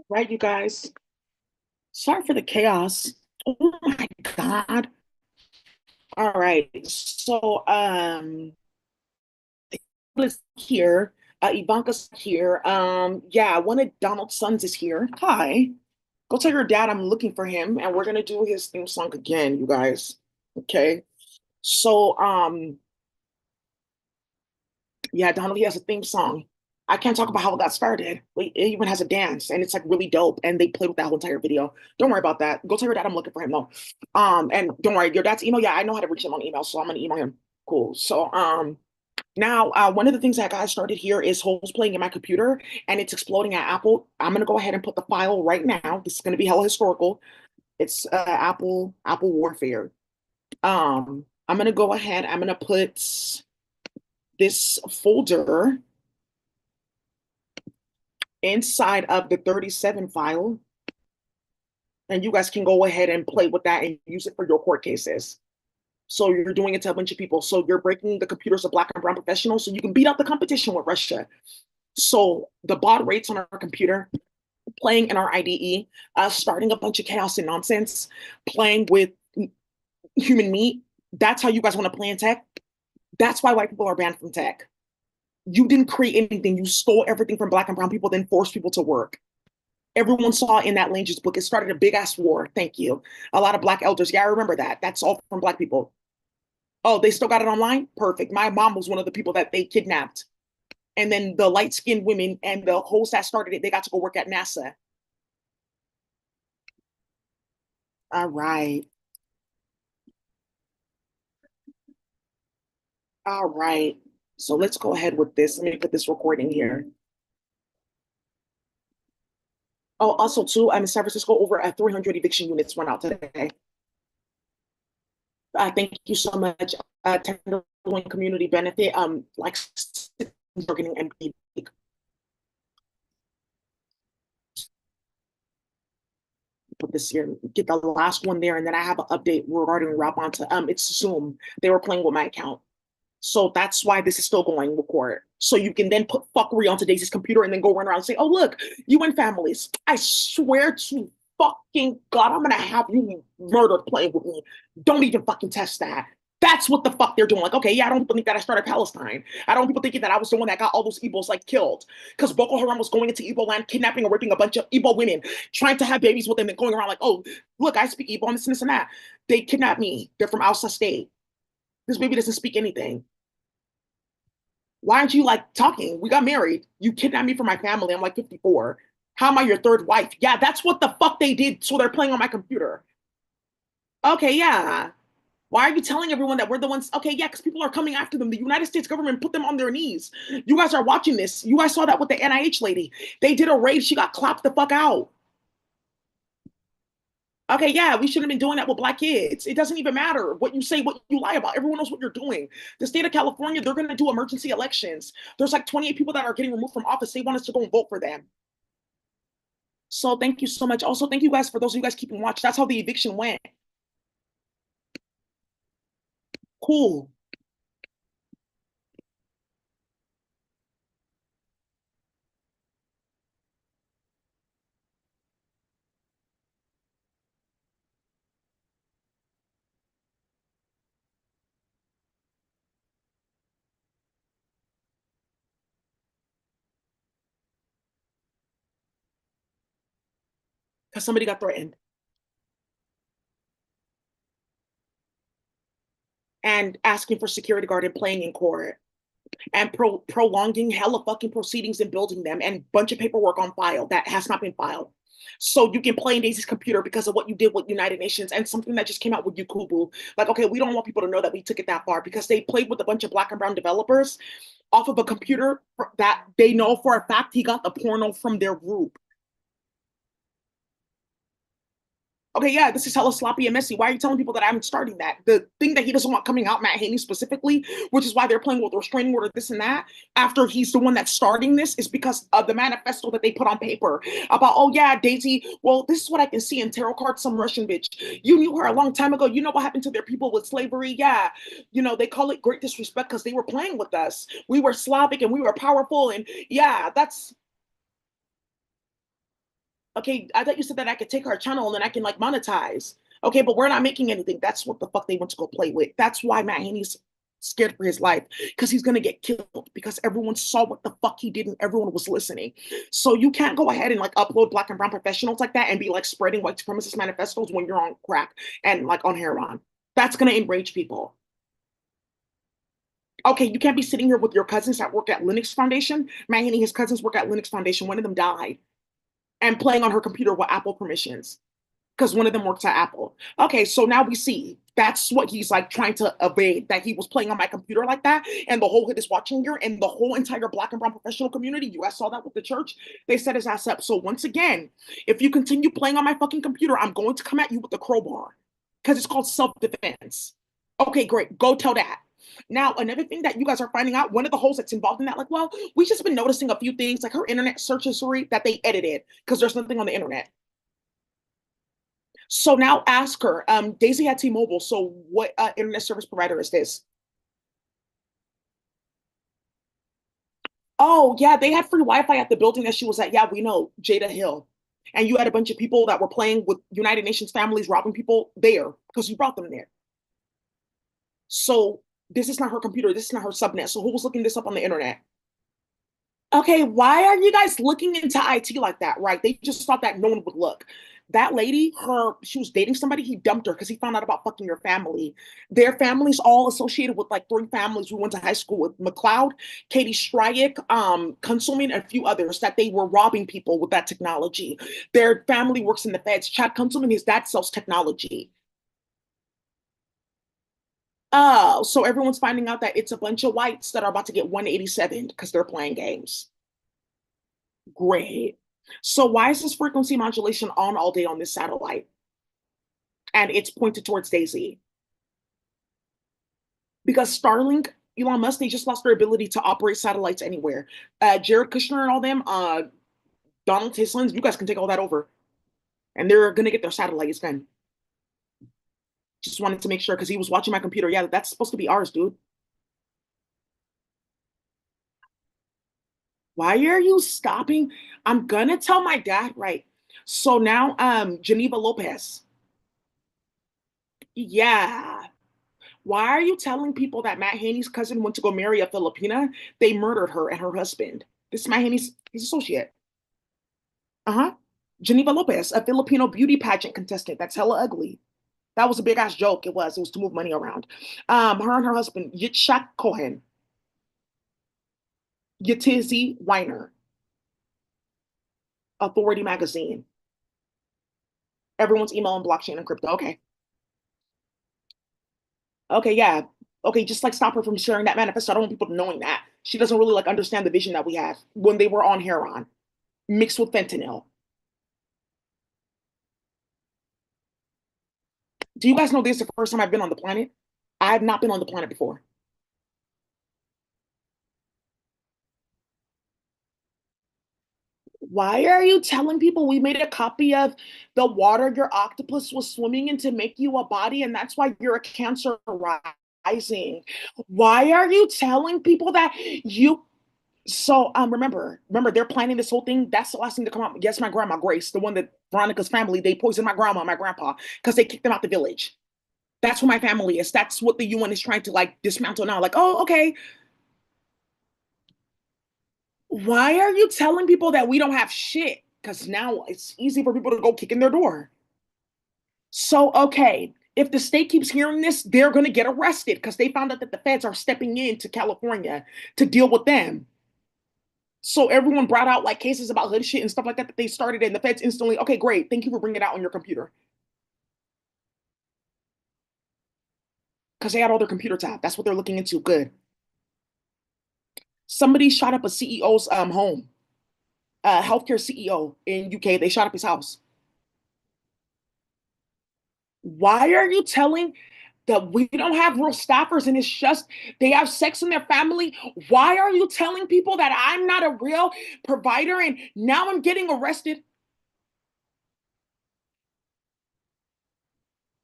Right, you guys. Sorry for the chaos. Oh my God. All right. Is here. Ivanka's here. Yeah, one of Donald's sons is here. Hi. Go tell your dad I'm looking for him, and we're gonna do his theme song again, you guys. Okay. So, yeah, Donald, he has a theme song. I can't talk about how it got started. It even has a dance, and it's like really dope. And they played with that whole entire video. Don't worry about that. Go tell your dad I'm looking for him though. And don't worry, your dad's email. Yeah, I know how to reach him on email, so I'm gonna email him. Cool. Now, one of the things that got started here is holes playing in my computer, and it's exploding at Apple. I'm gonna go ahead and put the file right now. This is gonna be hella historical. It's Apple Warfare. I'm gonna go ahead. I'm gonna put this folder inside of the 37 file, and you guys can go ahead and play with that and use it for your court cases. So you're doing it to a bunch of people. So you're breaking the computers of black and brown professionals so you can beat out the competition with Russia. So the baud rates on our computer, playing in our IDE, starting a bunch of chaos and nonsense, playing with human meat. That's how you guys want to play in tech. That's why white people are banned from tech. You didn't create anything. You stole everything from black and brown people, then forced people to work. Everyone saw in that Lange's book, it started a big ass war. Thank you. A lot of black elders. Yeah, I remember that. That's all from black people. Oh, they still got it online? Perfect. My mom was one of the people that they kidnapped. And then the light skinned women and the host that started it, they got to go work at NASA. All right. All right. So let's go ahead with this. Let me put this recording here. Oh, also too, I'm in San Francisco. Over at 300 eviction units went out today. Thank you so much. Tenderloin community benefit. Like are getting empty. Put this here, get the last one there, and then I have an update regarding Bonta. It's Zoom. They were playing with my account. So that's why this is still going record. So you can then put fuckery onto Daisy's computer and then go run around and say, oh, look, UN families. I swear to fucking God, I'm going to have you murdered playing with me. Don't even fucking test that. That's what the fuck they're doing. Like, okay, yeah, I don't think that I started Palestine. I don't want people thinking that I was the one that got all those Igbos like killed. Because Boko Haram was going into Igbo land, kidnapping and raping a bunch of Igbo women, trying to have babies with them and going around like, oh, look, I speak Igbo and this and that. They kidnapped me. They're from Alsa State. This baby doesn't speak anything. Why aren't you like talking? We got married. You kidnapped me from my family. I'm like 54. How am I your third wife? Yeah, that's what the fuck they did. So they're playing on my computer. Okay, yeah. Why are you telling everyone that we're the ones? Okay, yeah, because people are coming after them. The United States government put them on their knees. You guys are watching this. You guys saw that with the NIH lady. They did a raid. She got clapped the fuck out. Okay, yeah, we shouldn't have been doing that with black kids. It doesn't even matter what you say, what you lie about. Everyone knows what you're doing. The state of California, they're going to do emergency elections. There's like 28 people that are getting removed from office. They want us to go and vote for them. So thank you so much. Also, thank you guys for those of you guys keeping watch. That's how the eviction went. Cool. Because somebody got threatened and asking for security guard and playing in court and prolonging hella fucking proceedings and building them and bunch of paperwork on file that has not been filed. So you can play in Daisy's computer because of what you did with United Nations and something that just came out with Yukubu. Like, okay, we don't want people to know that we took it that far because they played with a bunch of black and brown developers off of a computer that they know for a fact he got the porno from their group. Okay, yeah, this is hella sloppy and messy. Why are you telling people that I'm starting that? The thing that he doesn't want coming out, Matt Haney specifically, which is why they're playing with restraining order, this and that, after he's the one that's starting this, is because of the manifesto that they put on paper about, oh yeah, Daisy, well, this is what I can see in tarot cards, some Russian bitch. You knew her a long time ago. You know what happened to their people with slavery? Yeah. You know, they call it great disrespect because they were playing with us. We were Slavic and we were powerful. And yeah, that's Okay, I thought you said that I could take our channel and then I can like monetize. Okay, but we're not making anything. That's what the fuck they want to go play with. That's why Matt Haney's scared for his life because he's gonna get killed because everyone saw what the fuck he did and everyone was listening. So you can't go ahead and like upload black and brown professionals like that and be like spreading white supremacist manifestos when you're on crack and like on heroin. That's gonna enrage people. Okay, you can't be sitting here with your cousins that work at Linux Foundation. Matt Haney, his cousins work at Linux Foundation. One of them died and playing on her computer with Apple permissions because one of them works at Apple. Okay, so now we see that's what he's like trying to evade that he was playing on my computer like that, and the whole hood is watching here, and the whole entire black and brown professional community. You guys saw that with the church. They set his ass up. So once again, if you continue playing on my fucking computer, I'm going to come at you with the crowbar because it's called self-defense. Okay, great. Go tell that. Now, another thing that you guys are finding out, one of the holes that's involved in that, like, well, we just been noticing a few things, like her internet search history that they edited because there's nothing on the internet. So now ask her, Daisy had T-Mobile. So what internet service provider is this? Oh yeah, they had free Wi-Fi at the building that she was at. Yeah, we know, Jada Hill. And you had a bunch of people that were playing with United Nations families, robbing people there because you brought them there. So this is not her computer. This is not her subnet. So who was looking this up on the internet? Okay, why are you guys looking into IT like that, right? They just thought that no one would look. That lady, she was dating somebody, he dumped her because he found out about fucking your family. Their family's all associated with like three families we went to high school with: McLeod, Katie Stryack, Kunselman, and a few others that they were robbing people with that technology. Their family works in the feds. Chad Kunselman, his dad sells technology. Oh, so everyone's finding out that it's a bunch of whites that are about to get 187 because they're playing games. Great. So why is this frequency modulation on all day on this satellite? And it's pointed towards Daisy. Because Starlink, Elon Musk, they just lost their ability to operate satellites anywhere. Jared Kushner and all them, Donald Tislins, you guys can take all that over. And they're gonna get their satellites then. Just wanted to make sure because he was watching my computer. Yeah, that's supposed to be ours, dude. Why are you stopping? I'm gonna tell my dad, right? So now Geneva Lopez. Yeah. Why are you telling people that Matt Haney's cousin went to go marry a Filipina? They murdered her and her husband. This is Matt Haney's his associate. Uh-huh. Geneva Lopez, a Filipino beauty pageant contestant. That's hella ugly. That was a big ass joke. It was. It was to move money around. Her and her husband, Yitzhak Cohen, Yetizi Weiner, Authority Magazine. Everyone's email and blockchain and crypto. Okay. Okay, yeah. Okay, just like stop her from sharing that manifesto. I don't want people knowing that. She doesn't really like understand the vision that we have when they were on heroin mixed with fentanyl. Do you guys know this is the first time I've been on the planet? I have not been on the planet before. Why are you telling people we made a copy of the water your octopus was swimming in to make you a body, and that's why you're a cancer rising? Why are you telling people that you so remember they're planning this whole thing. That's the last thing to come out. Yes, my grandma Grace, the one that Veronica's family, they poisoned my grandma and my grandpa because they kicked them out the village. That's who my family is. That's what the UN is trying to like dismantle now. Like, oh, okay, why are you telling people that we don't have shit? Because now it's easy for people to go kick in their door. So, okay, if the state keeps hearing this, they're going to get arrested because they found out that the feds are stepping into California to deal with them. So everyone brought out like cases about hood shit and stuff like that that they started, and the feds instantly, okay, great, thank you for bringing it out on your computer because they had all their computer tab. That's what they're looking into. Good. Somebody shot up a CEO's home, healthcare CEO in UK. They shot up his house. Why are you telling that we don't have real staffers and it's just they have sex in their family? Why are you telling people that I'm not a real provider and now I'm getting arrested?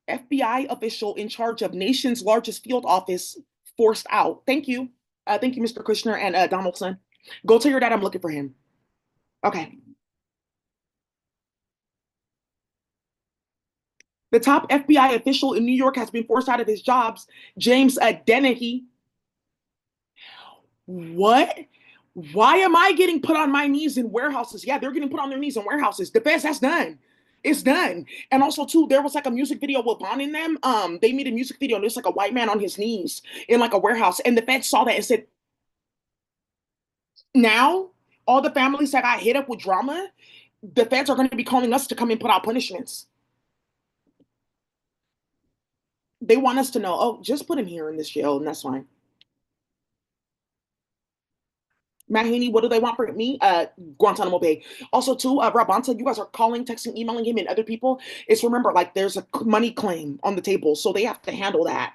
FBI official in charge of nation's largest field office forced out. Thank you. Thank you, Mr. Kushner and Donaldson. Go tell your dad I'm looking for him. Okay. The top FBI official in New York has been forced out of his jobs. James Dennehy. What? Why am I getting put on my knees in warehouses? Yeah, they're getting put on their knees in warehouses. The feds, that's done. It's done. And also, too, there was like a music video with Bonta in them. They made a music video and there's like a white man on his knees in like a warehouse. And the feds saw that and said, now all the families that got hit up with drama, the feds are going to be calling us to come and put out punishments. They want us to know, oh, just put him here in this jail and that's fine. Mahaney, what do they want from me? Guantanamo Bay. Also, too, Rabanta, you guys are calling, texting, emailing him and other people. It's remember, like, there's a money claim on the table, so they have to handle that.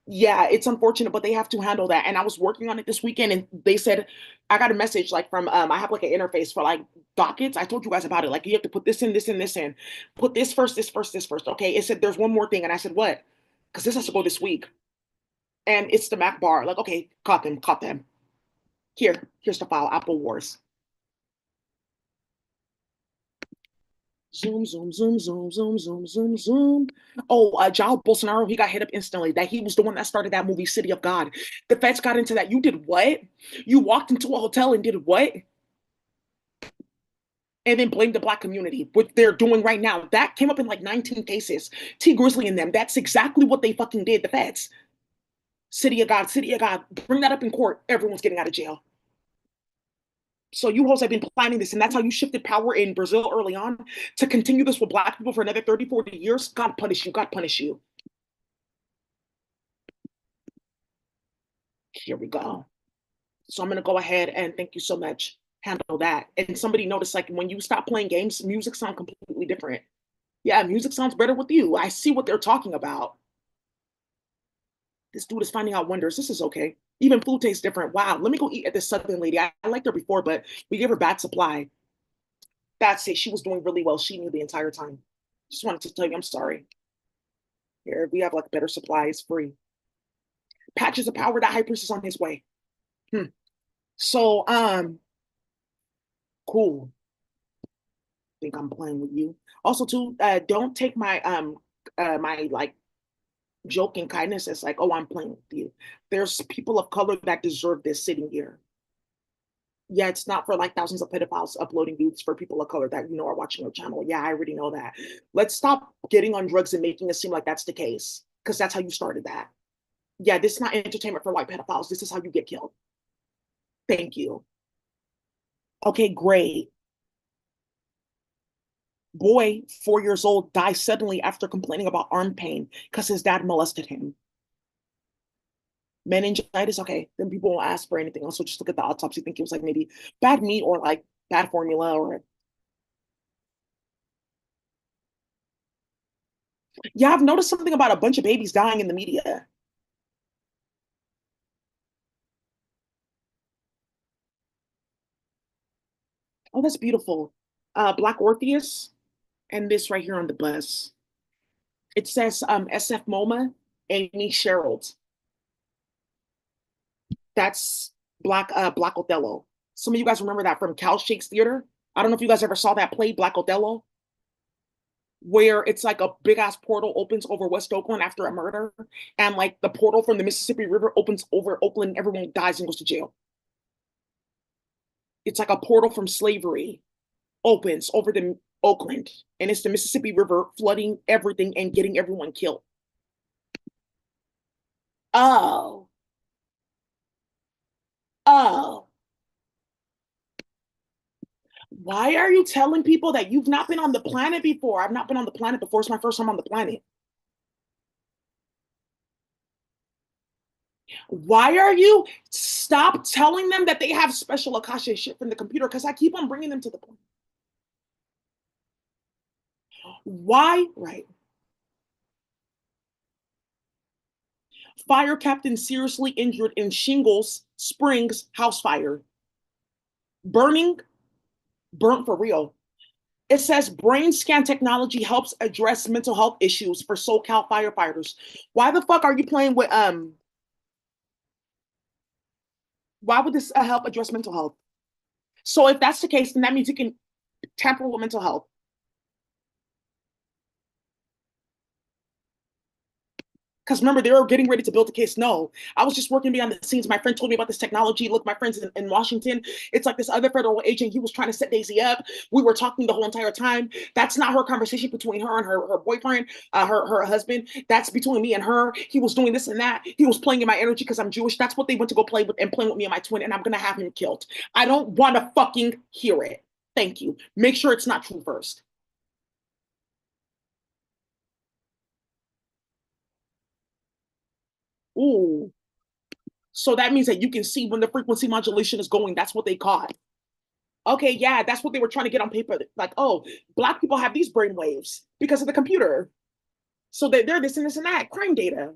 Yeah, it's unfortunate, but they have to handle that. And I was working on it this weekend, and they said I got a message like from I have like an interface for like dockets. I told you guys about it. Like you have to put this in, this in, this in. Put this first, this first, this first. Okay. It said there's one more thing, and I said what? Because this has to go this week, and it's the Mac bar. Like okay, caught them, caught them. Here's the file. Apple Wars. Zoom, zoom, zoom, zoom, zoom, zoom, zoom, zoom. Oh, Jair Bolsonaro, he got hit up instantly. That he was the one that started that movie, City of God. The feds got into that. You did what? You walked into a hotel and did what? And then blamed the black community, what they're doing right now. That came up in like 19 cases. T Grizzly and them. That's exactly what they fucking did. The feds. City of God, City of God. Bring that up in court. Everyone's getting out of jail. So you hoes have been planning this, and that's how you shifted power in Brazil early on to continue this with black people for another 30, 40 years. God punish you. God punish you. Here we go. So I'm going to go ahead and thank you so much. Handle that. And somebody noticed, like, when you stop playing games, music sounds completely different. Yeah, music sounds better with you. I see what they're talking about. This dude is finding out wonders. This is okay. Even food tastes different. Wow. Let me go eat at this Southern lady. I liked her before, but we gave her bad supply. That's it. She was doing really well. She knew the entire time. Just wanted to tell you I'm sorry. Here, we have like better supplies free. Patches of power, that high priest is on his way. Hmm. So, cool. Think I'm playing with you. Also, too, don't take my like joke and kindness as like, oh, I'm playing with you. There's people of color that deserve this sitting here. Yeah, it's not for like thousands of pedophiles uploading nudes for people of color that you know are watching your channel. Yeah, I already know that. Let's stop getting on drugs and making it seem like that's the case, because that's how you started that. Yeah, this is not entertainment for white pedophiles. This is how you get killed. Thank you. Okay, great. Boy, 4 years old, dies suddenly after complaining about arm pain because his dad molested him. Meningitis, okay, then people won't ask for anything else. So just look at the autopsy, think it was like maybe bad meat or like bad formula or yeah, I've noticed something about a bunch of babies dying in the media. Oh, that's beautiful. Black Orpheus and this right here on the bus. It says SF MoMA, Amy Sherald. That's Black Othello. Some of you guys remember that from Cal Shakes Theater. I don't know if you guys ever saw that play, Black Othello, where it's like a big ass portal opens over West Oakland after a murder, and like the portal from the Mississippi River opens over Oakland, and everyone dies and goes to jail. It's like a portal from slavery opens over the Oakland, and it's the Mississippi River flooding everything and getting everyone killed. Oh, oh. Why are you telling people that you've not been on the planet before? I've not been on the planet before. It's my first time on the planet. Why are you stop telling them that they have special Akasha shit from the computer? Because I keep on bringing them to the point. Why? Right. Fire captain seriously injured in Shingles Springs house fire. Burning, burnt for real. It says brain scan technology helps address mental health issues for SoCal firefighters. Why the fuck are you playing with why would this help address mental health? So if that's the case, then that means you can tamper with mental health. Because remember, they were getting ready to build the case. No, I was just working behind the scenes. My friend told me about this technology. Look, my friend's in Washington. It's like this other federal agent. He was trying to set Daisy up. We were talking the whole entire time. That's not her conversation between her and her boyfriend, her husband. That's between me and her. He was doing this and that. He was playing in my energy because I'm Jewish. That's what they went to go play with and playing with me and my twin. And I'm going to have him killed. I don't want to fucking hear it. Thank you. Make sure it's not true first. Ooh. So that means that you can see when the frequency modulation is going. That's what they caught. Okay, yeah, that's what they were trying to get on paper. Like, oh, black people have these brain waves because of the computer. So they're this and this and that, crime data.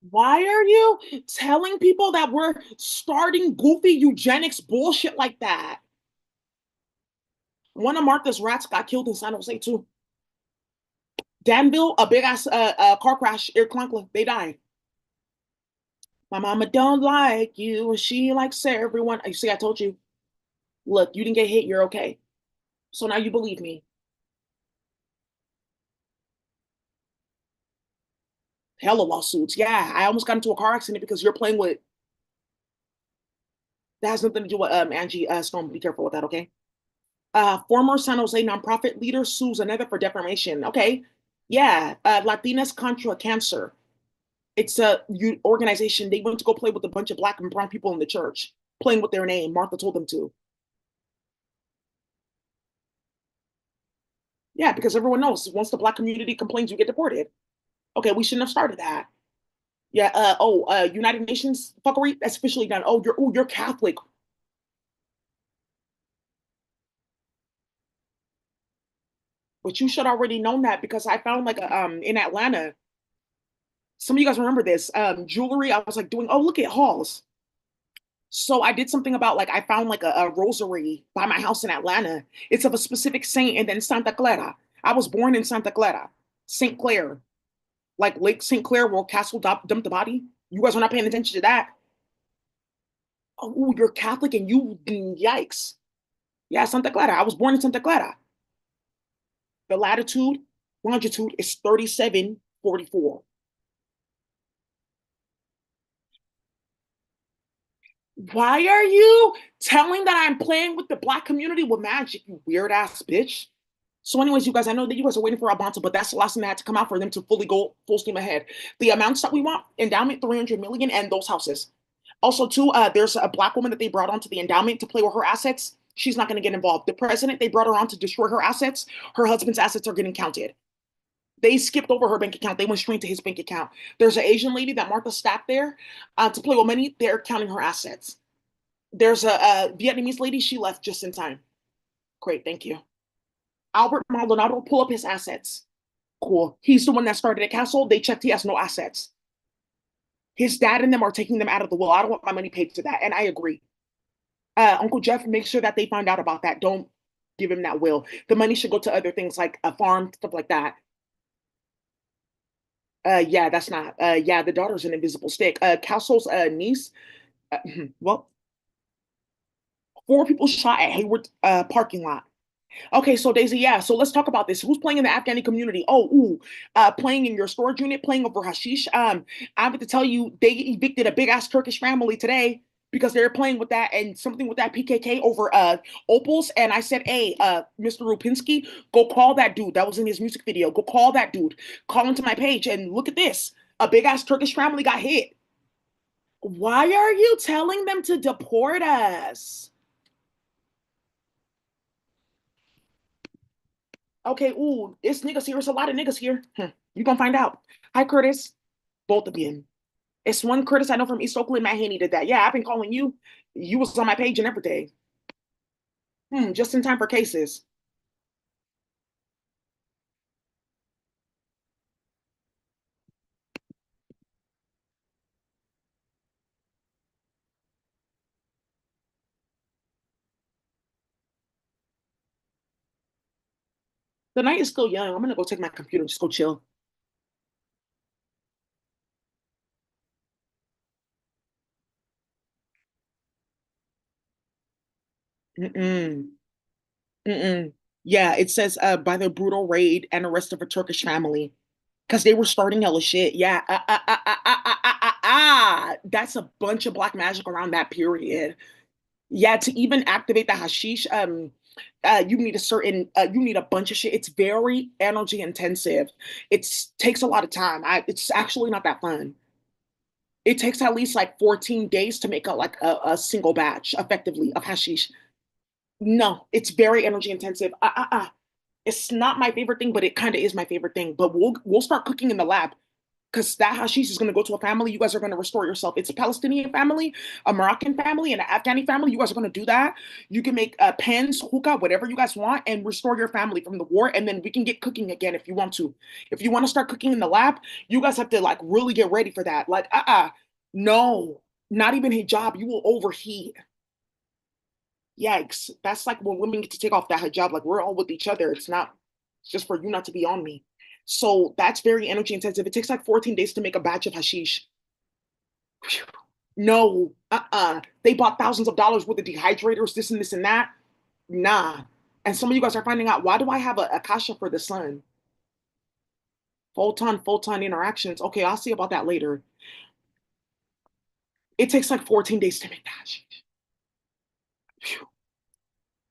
Why are you telling people that we're starting goofy eugenics bullshit like that? One of Martha's rats got killed in San Jose too. Danville, a big ass car crash, Air Clunkler, they died. My mama don't like you, and she likes everyone. You see, I told you. Look, you didn't get hit, you're okay. So now you believe me. Hella lawsuits. Yeah, I almost got into a car accident because you're playing with. That has nothing to do with Angie Stone. Be careful with that, okay? Former San Jose nonprofit leader sues another for defamation. Okay, yeah. Latinas Contra Cancer. It's a organization. They went to go play with a bunch of black and brown people in the church, playing with their name. Martha told them to. Yeah, because everyone knows once the black community complains, you get deported. Okay, we shouldn't have started that. Yeah. United Nations fuckery. That's officially done. Oh, you're Catholic. But you should already known that because I found like in Atlanta. Some of you guys remember this jewelry. I was like doing. Oh, look at Halls. So I did something about like I found like a rosary by my house in Atlanta. It's of a specific saint, and then Santa Clara. I was born in Santa Clara, Saint Clair, like Lake Saint Clair, where Castle dumped the body. You guys are not paying attention to that. Oh, you're Catholic, and you yikes. Yeah, Santa Clara. I was born in Santa Clara. The latitude, longitude is 3744. Why are you telling that I'm playing with the black community with magic, you weird ass bitch? So, anyways, you guys, I know that you guys are waiting for our Bonta, but that's the last thing that had to come out for them to fully go full steam ahead. The amounts that we want, endowment 300 million and those houses. Also, too, there's a black woman that they brought onto the endowment to play with her assets. She's not going to get involved. The president, they brought her on to destroy her assets. Her husband's assets are getting counted. They skipped over her bank account. They went straight to his bank account. There's an Asian lady that Martha stacked there to play with money. They're counting her assets. There's a Vietnamese lady. She left just in time. Great, thank you. Albert Maldonado, pull up his assets. Cool. He's the one that started a castle. They checked he has no assets. His dad and them are taking them out of the will. I don't want my money paid to that. And I agree. Uncle Jeff, make sure that they find out about that. Don't give him that will. The money should go to other things like a farm, stuff like that. Yeah, that's not. Yeah, the daughter's an invisible stick. Castle's niece. Well, four people shot at Hayward parking lot. Okay, so Daisy, yeah. So let's talk about this. Who's playing in the Afghani community? Oh, ooh, playing in your storage unit, playing over hashish. I have to tell you, they evicted a big ass Turkish family today because they're playing with that and something with that PKK over opals. And I said, hey, Mr. Rupinski, go call that dude. That was in his music video. Go call that dude. Call him to my page and look at this. A big ass Turkish family got hit. Why are you telling them to deport us? Okay, ooh, it's niggas here. It's a lot of niggas here. You gonna find out. Hi, Curtis. Both of you. It's one Curtis I know from East Oakland. Matt Haney did that. Yeah, I've been calling you. You was on my page and everything. Just in time for cases. The night is still young. I'm gonna go take my computer and just go chill. Mm-mm. Mm-mm. Yeah, it says by the brutal raid and arrest of a Turkish family because they were starting hella shit. Yeah, that's a bunch of black magic around that period. Yeah, to even activate the hashish, you need a certain, you need a bunch of shit. It's very energy intensive. It's takes a lot of time. It's actually not that fun. It takes at least like 14 days to make a single batch effectively of hashish. No, it's very energy intensive. It's not my favorite thing, but it kind of is my favorite thing. But we'll start cooking in the lab because that hashish is going to go to a family. You guys are going to restore yourself. It's a Palestinian family, a Moroccan family, and an Afghani family. You guys are going to do that. You can make pens, hookah, whatever you guys want, and restore your family from the war. And then we can get cooking again if you want to. If you want to start cooking in the lab, you guys have to like really get ready for that. Like, no, not even hijab. You will overheat. Yikes. That's like when women get to take off that hijab, like we're all with each other. It's just for you not to be on me. So that's very energy intensive. It takes like 14 days to make a batch of hashish. Whew. No, They bought thousands of dollars worth of dehydrators, this and this and that. Nah. And some of you guys are finding out, why do I have a kasha for the sun? Photon interactions. Okay, I'll see about that later. It takes like 14 days to make that hashish. Phew.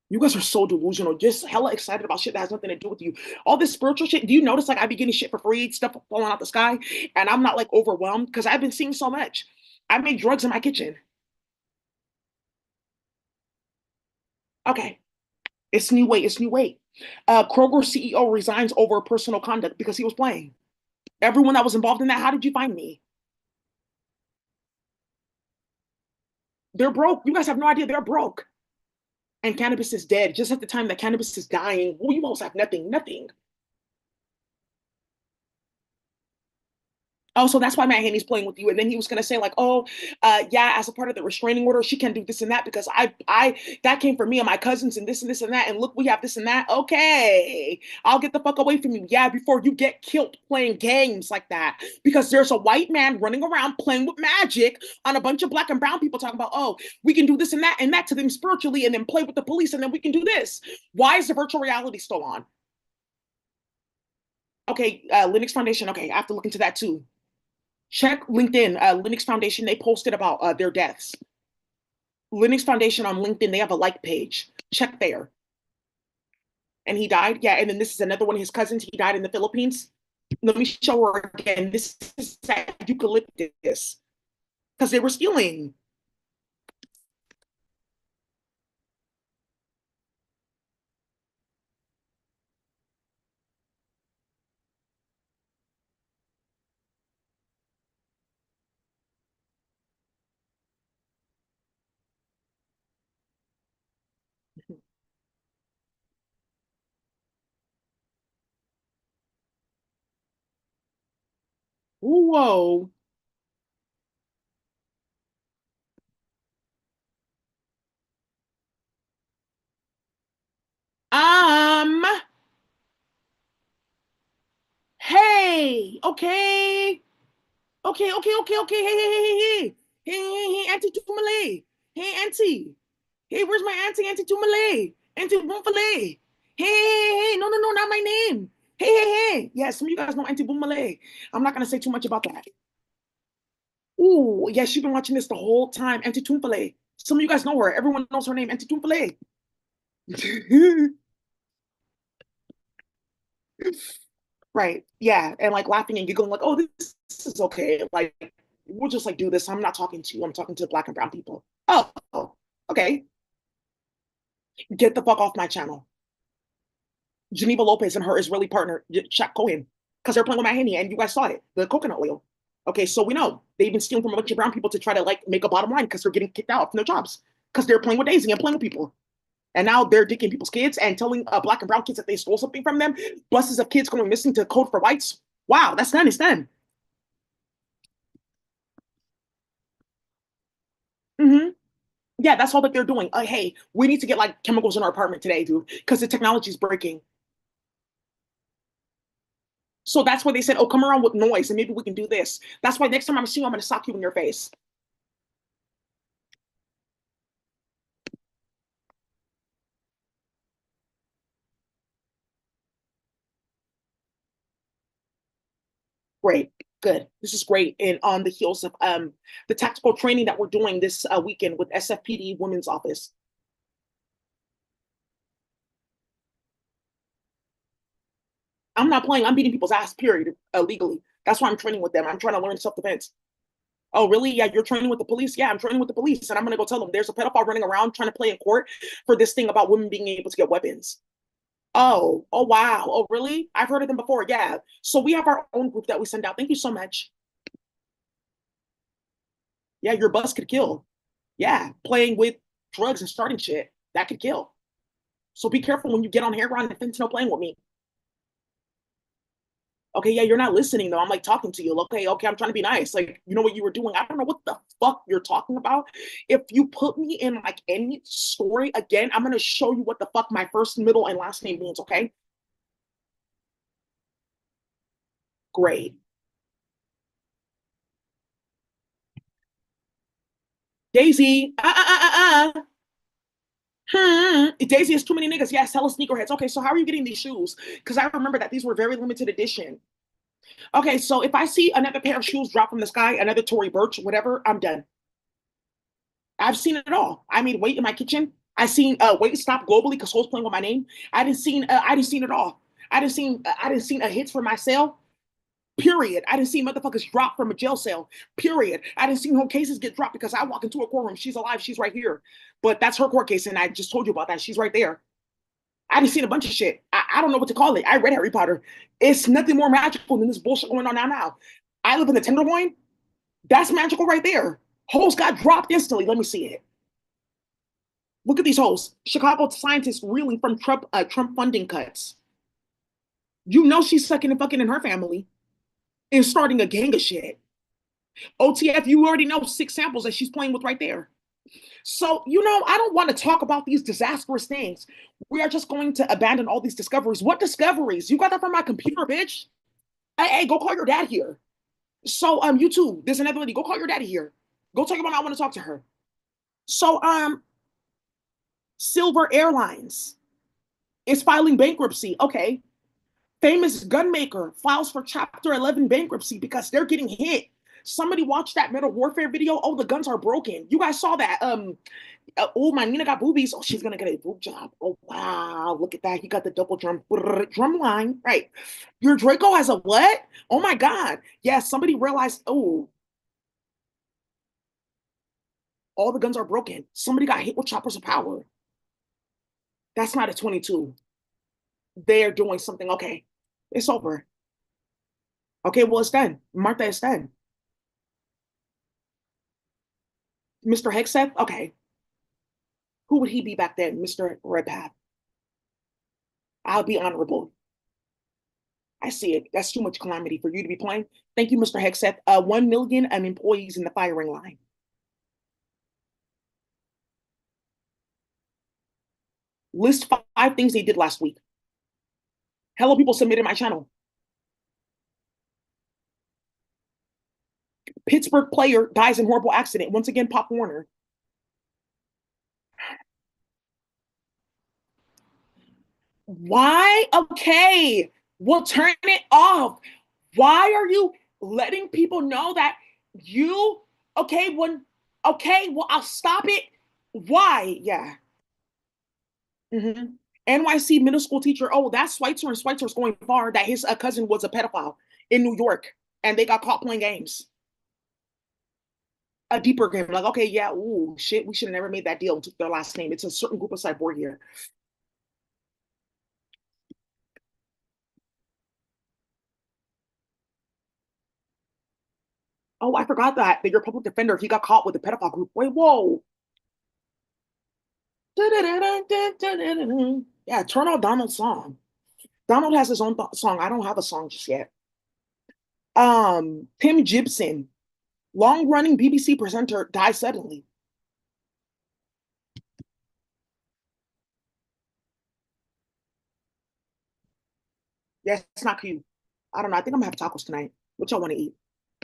You guys are so delusional, just hella excited about shit that has nothing to do with you. All this spiritual shit. Do you notice like I be getting shit for free, stuff falling out the sky, and I'm not like overwhelmed because I've been seeing so much. I make drugs in my kitchen. Okay, it's new weight. It's new weight. Kroger CEO resigns over personal conduct because he was playing. Everyone that was involved in that, how did you find me? They're broke. You guys have no idea they're broke. And cannabis is dead. Just at the time that cannabis is dying, well, you almost have nothing, nothing. Oh, so that's why Matt Haney's playing with you. And then he was gonna say, like, oh, yeah, as a part of the restraining order, she can do this and that because that came from me and my cousins and this and that. And look, we have this and that. Okay, I'll get the fuck away from you. Yeah, before you get killed playing games like that. Because there's a white man running around playing with magic on a bunch of black and brown people talking about, oh, we can do this and that to them spiritually and then play with the police and then we can do this. Why is the virtual reality still on? Okay, Linux Foundation. Okay, I have to look into that too. Check LinkedIn, Linux Foundation. They posted about their deaths. Linux Foundation on LinkedIn, they have a like page. Check there. And he died. Yeah. And then this is another one of his cousins. He died in the Philippines. Let me show her again. This is eucalyptus because they were stealing. Whoa. Um. Hey. Okay. Okay. Hey, Auntie Tumale. Hey, Auntie. Hey, where's my auntie? Auntie Tumale. Auntie Boomfale. Hey. No, not my name. Hey. Yeah, some of you guys know Auntie Boomfale. I'm not gonna say too much about that. Ooh, yeah, she's been watching this the whole time. Auntie Tumfale. Some of you guys know her. Everyone knows her name, Auntie Tumfale. Right. Yeah. And like laughing and giggling, like, oh, this is okay. Like, we'll just like do this. I'm not talking to you. I'm talking to black and brown people. Oh, okay. Get the fuck off my channel. Geneva Lopez and her Israeli partner, Shaq Cohen, because they're playing with my Henny, and you guys saw it, the coconut oil. Okay, so we know they've been stealing from a bunch of brown people to try to like make a bottom line because they're getting kicked out from their jobs because they're playing with Daisy and playing with people. And now they're dicking people's kids and telling black and brown kids that they stole something from them. Buses of kids going missing to Code for Whites. Wow, that's done. It's done. Mm-hmm. Yeah, that's all that they're doing. Hey, we need to get like chemicals in our apartment today, dude, because the technology is breaking. So that's why they said, oh, come around with noise and maybe we can do this. That's why next time I'm seeing you, I'm going to sock you in your face. Great. Good. This is great. And on the heels of the tactical training that we're doing this weekend with SFPD Women's Office. I'm not playing. I'm beating people's ass, period, legally. That's why I'm training with them. I'm trying to learn self-defense. Oh, really? Yeah, you're training with the police? Yeah, I'm training with the police. And I'm going to go tell them there's a pedophile running around trying to play in court for this thing about women being able to get weapons. Oh, wow. Oh, really? I've heard of them before. Yeah. So we have our own group that we send out. Thank you so much. Yeah, your bus could kill. Yeah, playing with drugs and starting shit. That could kill. So be careful when you get on heroin and fentanyl playing with me. Okay, yeah, you're not listening though. I'm like talking to you. Okay, I'm trying to be nice. Like, you know what you were doing? I don't know what the fuck you're talking about. If you put me in like any story again, I'm gonna show you what the fuck my first, middle, and last name means, okay? Great. Daisy, Daisy has too many niggas. Yes, hella sneakerheads. Okay, so how are you getting these shoes? Because I remember that these were very limited edition. Okay, so if I see another pair of shoes drop from the sky, another Tory Burch, whatever, I'm done. I've seen it all. I made weight in my kitchen. I seen weight stop globally because hoes playing with my name. I didn't seen it all. I didn't seen a hits for my sale. Period. I didn't see motherfuckers drop from a jail cell. Period. I didn't see no cases get dropped because I walk into a courtroom. She's alive. She's right here. But that's her court case, and I just told you about that. She's right there. I didn't seen a bunch of shit. I don't know what to call it. I read Harry Potter. It's nothing more magical than this bullshit going on now. I live in the Tenderloin. That's magical right there. Holes got dropped instantly. Let me see it. Look at these holes. Chicago scientists reeling from Trump funding cuts. You know she's sucking and fucking in her family and starting a gang of shit. OTF, you already know 6 samples that she's playing with right there. So, I don't want to talk about these disastrous things. We are just going to abandon all these discoveries. What discoveries? You got that from my computer, bitch? Hey, go call your dad here. So, you too. There's another lady. Go call your daddy here. Go tell your mom I want to talk to her. So, Silver Airlines is filing bankruptcy. Okay. Famous gun maker files for Chapter 11 bankruptcy because they're getting hit. Somebody watched that Metal Warfare video. Oh, the guns are broken. You guys saw that. Oh, my Nina got boobies. Oh, she's gonna get a boob job. Oh, wow. Look at that. He got the double drum line. Right. Your Draco has a what? Oh my God. Yeah, somebody realized, oh, all the guns are broken. Somebody got hit with choppers of power. That's not a 22. They're doing something. Okay. It's over. Okay, well, it's done. Martha is done. Mr. Hexeth? Okay. Who would he be back then? Mr. Redpath. I'll be honorable. I see it. That's too much calamity for you to be playing. Thank you, Mr. Hexeth. 1 million employees in the firing line. List 5 things they did last week. Hello, people submitted my channel. Pittsburgh player dies in horrible accident. Once again, Pop Warner. Why? Okay, we'll turn it off. Why are you letting people know that you, okay, well, I'll stop it. Why? Yeah. NYC middle school teacher. Oh, that's Schweitzer, and Schweitzer's going far that his cousin was a pedophile in New York and they got caught playing games. A deeper game. Like, okay, yeah, ooh, shit, we should have never made that deal and took their last name. It's a certain group of cyborg here. Oh, I forgot that your public defender, he got caught with a pedophile group. Wait, whoa. Yeah, turn on Donald's song. Donald has his own song. I don't have a song just yet. Tim Gibson, long-running BBC presenter, died suddenly. Yeah, it's not cute. I don't know. I think I'm gonna have tacos tonight. What y'all want to eat?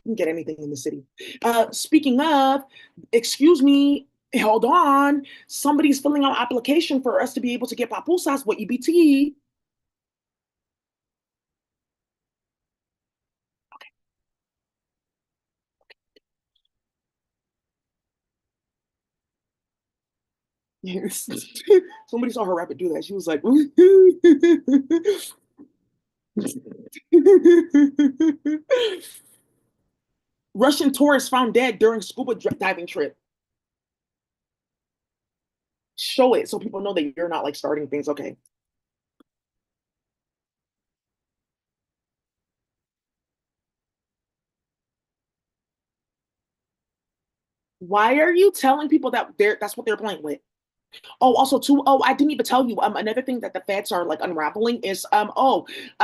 You can get anything in the city. Speaking of, excuse me, hold on. Somebody's filling out application for us to be able to get papusas with EBT. Yes. Somebody saw her rabbit do that. She was like, Russian tourist found dead during scuba diving trip. Show it so people know that you're not like starting things. Okay. Why are you telling people that that's what they're playing with? Oh, also too. Oh, I didn't even tell you. Another thing that the feds are like unraveling is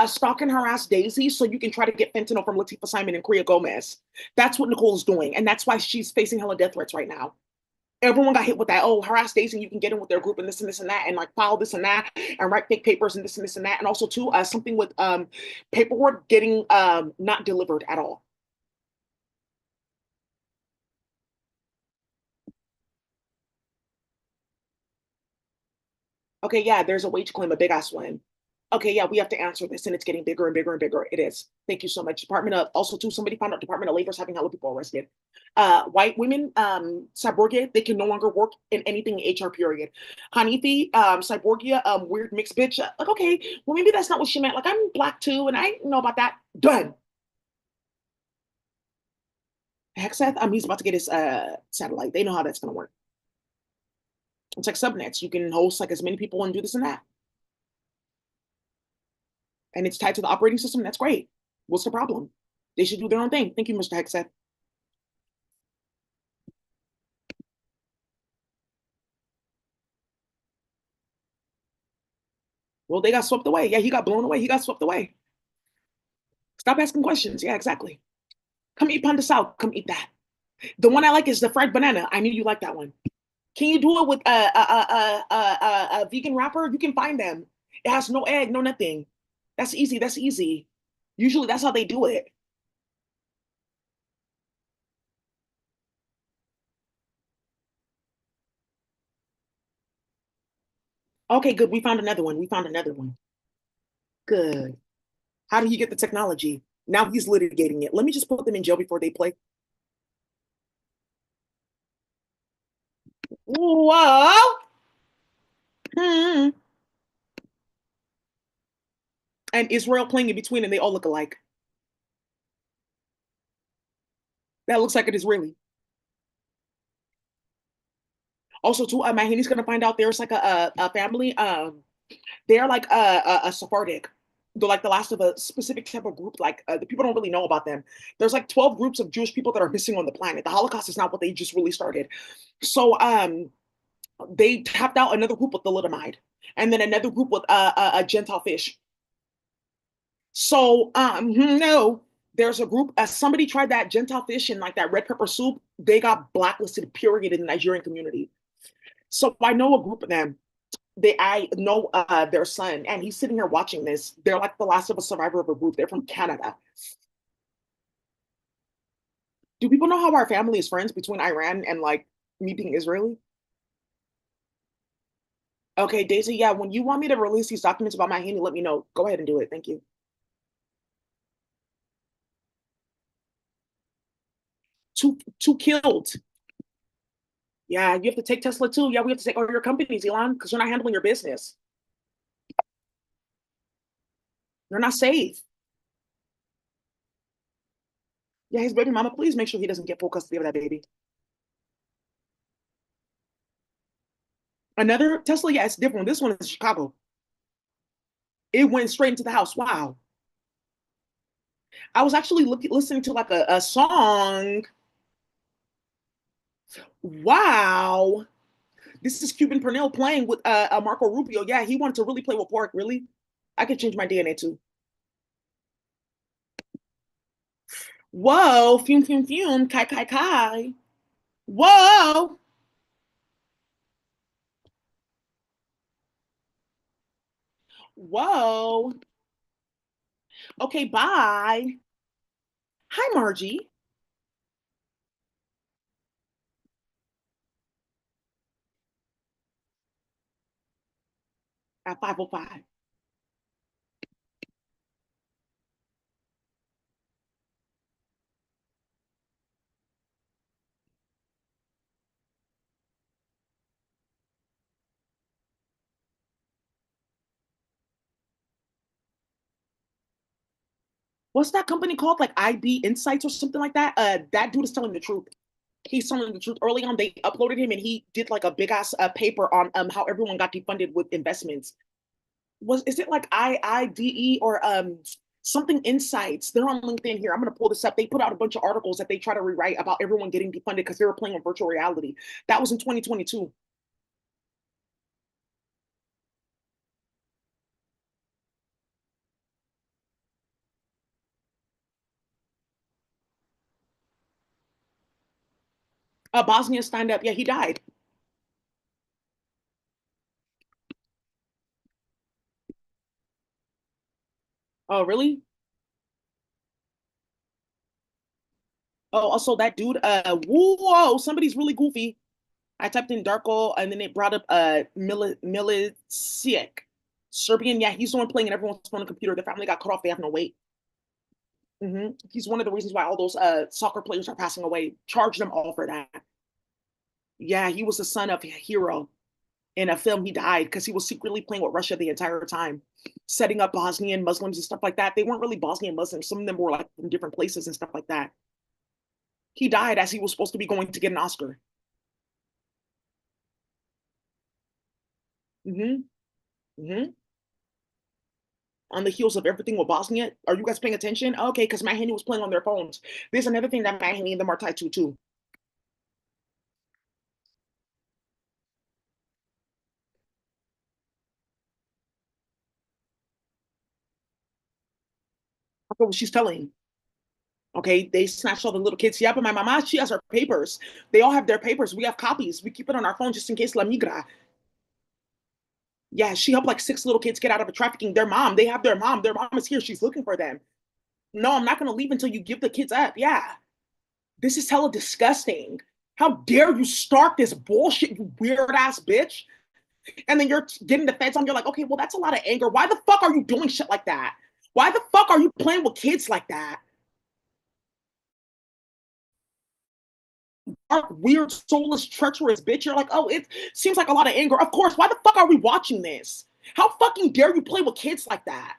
stalk and harass Daisy so you can try to get fentanyl from Latifah Simon and Korea Gomez. That's what Nicole's doing, and that's why she's facing hella death threats right now. Everyone got hit with that. Oh, harass Daisy, and you can get in with their group and this and that, and like file this and that, and write fake papers and this and that, and also too something with paperwork getting not delivered at all. Okay, yeah, there's a wage claim, a big ass one. Okay, yeah, we have to answer this, and it's getting bigger and bigger and bigger. It is. Thank you so much. Department of also too. Somebody found out Department of Labor is having hella people arrested. White women, cyborgia, they can no longer work in anything HR. Period. Hanifi, cyborgia, weird mixed bitch. Like, okay, well maybe that's not what she meant. Like, I'm black too, and I know about that. Done. Hexeth, he's about to get his satellite. They know how that's gonna work. It's like subnets. You can host like as many people and do this and that, and it's tied to the operating system. That's great. What's the problem? They should do their own thing. Thank you, Mr. Hexeth. Well, they got swept away. Yeah, he got blown away. He got swept away. Stop asking questions. Yeah, exactly. Come eat Panda South. Come eat that. The one I like is the fried banana. I knew you like that one. Can you do it with a vegan wrapper? You can find them. It has no egg, no nothing. That's easy. That's easy. Usually that's how they do it. Okay, good. We found another one. We found another one. Good. How did he get the technology? Now he's litigating it. Let me just put them in jail before they play. Whoa. Hmm. And Israel playing in between, and they all look alike. That looks like an Israeli. Also, too, Mahini's gonna find out there's like a family. They're like a Sephardic. They're like the last of a specific type of group. Like the people don't really know about them. There's like 12 groups of Jewish people that are missing on the planet. The Holocaust is not what they just really started. So they tapped out another group with the thalidomide, and then another group with a Gentile fish. So no, there's a group. Somebody tried that Gentile fish and like that red pepper soup. They got blacklisted. Period in the Nigerian community. So I know a group of them. I know their son, and he's sitting here watching this. They're like the last of a survivor of a group. They're from Canada. Do people know how our family is friends between Iran and like me being Israeli? Okay, Daisy. Yeah, when you want me to release these documents about my Haney, let me know. Go ahead and do it. Thank you. Two killed. Yeah, you have to take Tesla too. Yeah, we have to take all your companies, Elon, because you're not handling your business. You're not safe. Yeah, his baby mama, please make sure he doesn't get full custody of that baby. Another Tesla, yeah, it's different. This one is Chicago. It went straight into the house. Wow. I was actually listening to like a song. Wow. This is Cuban Pernell playing with Marco Rubio. Yeah, he wanted to really play with pork. Really? I could change my DNA too. Whoa. Fume, fume, fume. Kai, kai, kai. Whoa. Whoa. Okay, bye. Hi, Margie. At 5:05. What's that company called? Like IB Insights or something like that? That dude is telling the truth. He's telling the truth. Early on, they uploaded him and he did like a big ass paper on how everyone got defunded with investments. Was is it like IIDE or something insights? They're on LinkedIn here. I'm gonna pull this up. They put out a bunch of articles that they try to rewrite about everyone getting defunded because they were playing on virtual reality. That was in 2022. Bosnia stand up. Yeah, he died. Oh, really? Oh, also that dude. Whoa, somebody's really goofy. I typed in Darko and then it brought up Milicic. Serbian, yeah, he's the one playing and everyone's on the computer. The family got cut off. They have no weight. He's one of the reasons why all those soccer players are passing away. Charge them all for that. Yeah, he was the son of a hero in a film. He died because he was secretly playing with Russia the entire time, setting up Bosnian Muslims and stuff like that. They weren't really Bosnian Muslims. Some of them were like from different places and stuff like that. He died as he was supposed to be going to get an Oscar. hmm hmm On the heels of everything with Bosnia. Are you guys paying attention? Okay, because Matt Haney was playing on their phones. There's another thing that Matt Haney and them are tied to too. That's what she's telling. Okay, they snatched all the little kids. Yeah, but my mama, she has her papers. They all have their papers. We have copies. We keep it on our phone just in case La Migra. Yeah, she helped like six little kids get out of a trafficking. Their mom, they have their mom. Their mom is here. She's looking for them. No, I'm not going to leave until you give the kids up. Yeah, this is hella disgusting. How dare you start this bullshit, you weird ass bitch? And then you're getting the feds on. You're like, okay, well, that's a lot of anger. Why the fuck are you doing shit like that? Why the fuck are you playing with kids like that? Dark, weird, soulless, treacherous bitch. You're like, oh, it seems like a lot of anger. Of course. Why the fuck are we watching this? How fucking dare you play with kids like that?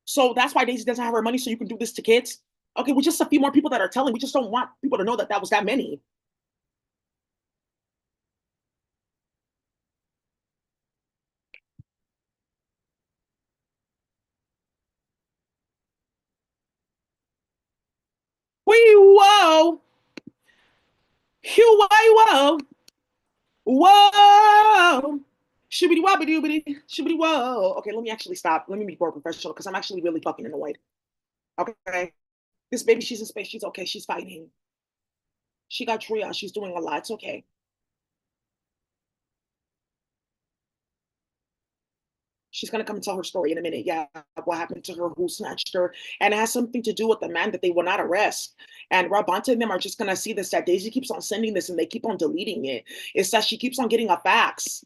So that's why Daisy doesn't have her money, so you can do this to kids. Okay, we just a few more people that are telling. We just don't want people to know that that was that many. Wee whoa, hugh whoa, whoa. Shibbity wobbity doobity, shibbity whoa. Okay, let me actually stop. Let me be more professional because I'm actually really fucking annoyed. Okay. This baby, she's in space. She's okay. She's fighting. She got triage. She's doing a lot. It's okay. She's gonna come and tell her story in a minute. Yeah, what happened to her, who snatched her, and it has something to do with the man that they will not arrest. And Bonta and them are just gonna see this that Daisy keeps on sending this and they keep on deleting it. It's that she keeps on getting a fax.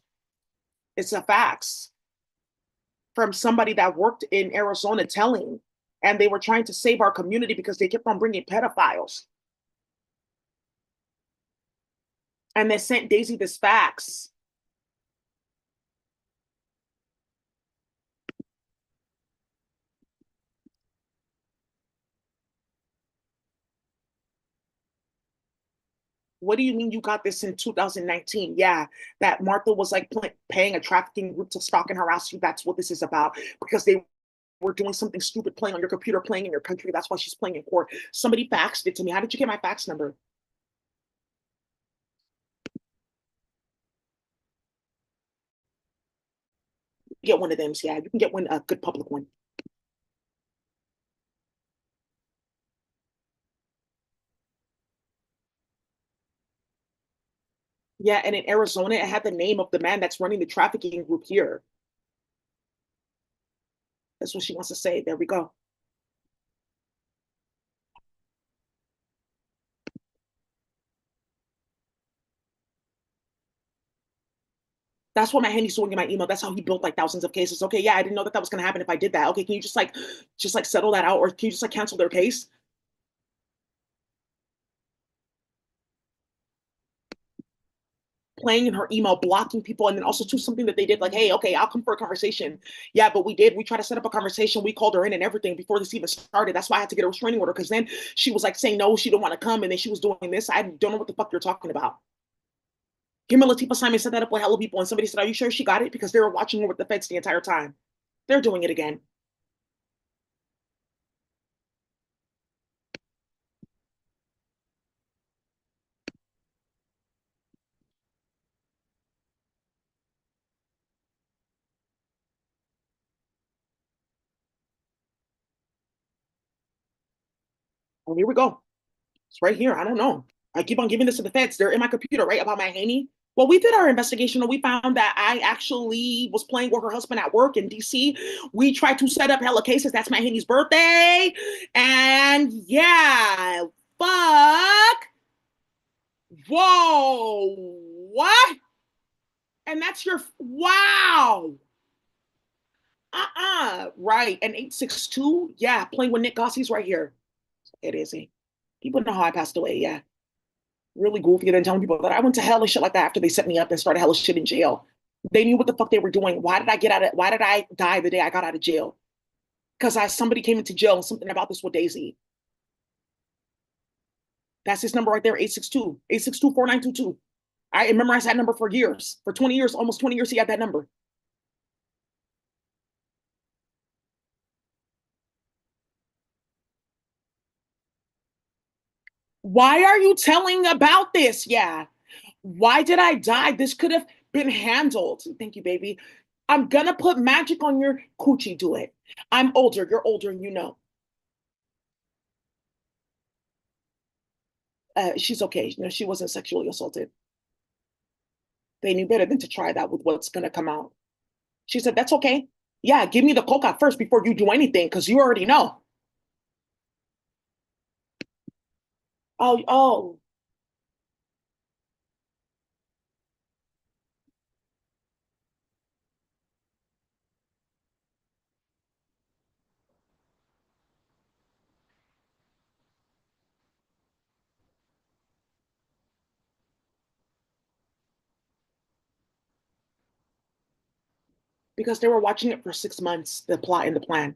It's a fax from somebody that worked in Arizona telling, and they were trying to save our community because they kept on bringing pedophiles. And they sent Daisy this fax. What do you mean you got this in 2019? Yeah, that Martha was like paying a trafficking group to stalk and harass you. That's what this is about because they were doing something stupid playing on your computer, playing in your country. That's why she's playing in court. Somebody faxed it to me. How did you get my fax number? Get one of them. Yeah, you can get one, a good public one. Yeah, and in Arizona, it had the name of the man that's running the trafficking group here. That's what she wants to say. There we go. That's what my handy's doing in my email. That's how he built like thousands of cases. Okay, yeah, I didn't know that that was gonna happen if I did that. Okay, can you just like settle that out, or can you just like cancel their case? playing in her email, blocking people, and then also too something that they did, like, hey, okay, I'll come for a conversation. Yeah, but we did. We tried to set up a conversation. We called her in and everything before this even started. That's why I had to get a restraining order because then she was like saying no, she didn't want to come, and then she was doing this. I don't know what the fuck you're talking about. Him and Latifah Simon set that up with hella people, and somebody said, "Are you sure she got it?" Because they were watching her with the feds the entire time. They're doing it again. Oh, here we go. It's right here. I don't know. I keep on giving this to the feds. They're in my computer, right? About my Haney. Well, we did our investigation and we found that I actually was playing with her husband at work in DC. We tried to set up hella cases. That's my Haney's birthday. And yeah, fuck. Whoa. What? And that's your wow. Right. And 862. Yeah, playing with Nick Gossi's right here. It is he. People know how I passed away. Yeah. Really goofy than telling people that I went to hell and shit like that after they set me up and started hella shit in jail. They knew what the fuck they were doing. Why did I get out of why did I die the day I got out of jail? Because I somebody came into jail and something about this with Daisy. That's his number right there, 862, 862-4922. I memorized that number for years. For 20 years, almost 20 years, he had that number. Why are you telling about this? Yeah. Why did I die? This could have been handled. Thank you, baby. I'm gonna put magic on your coochie. Do it. I'm older. You're older, and you know. She's okay. You know, she wasn't sexually assaulted. They knew better than to try that with what's gonna come out. She said, "That's okay. Yeah, give me the coca first before you do anything, because you already know." Oh, because they were watching it for 6 months. The plot and the plan.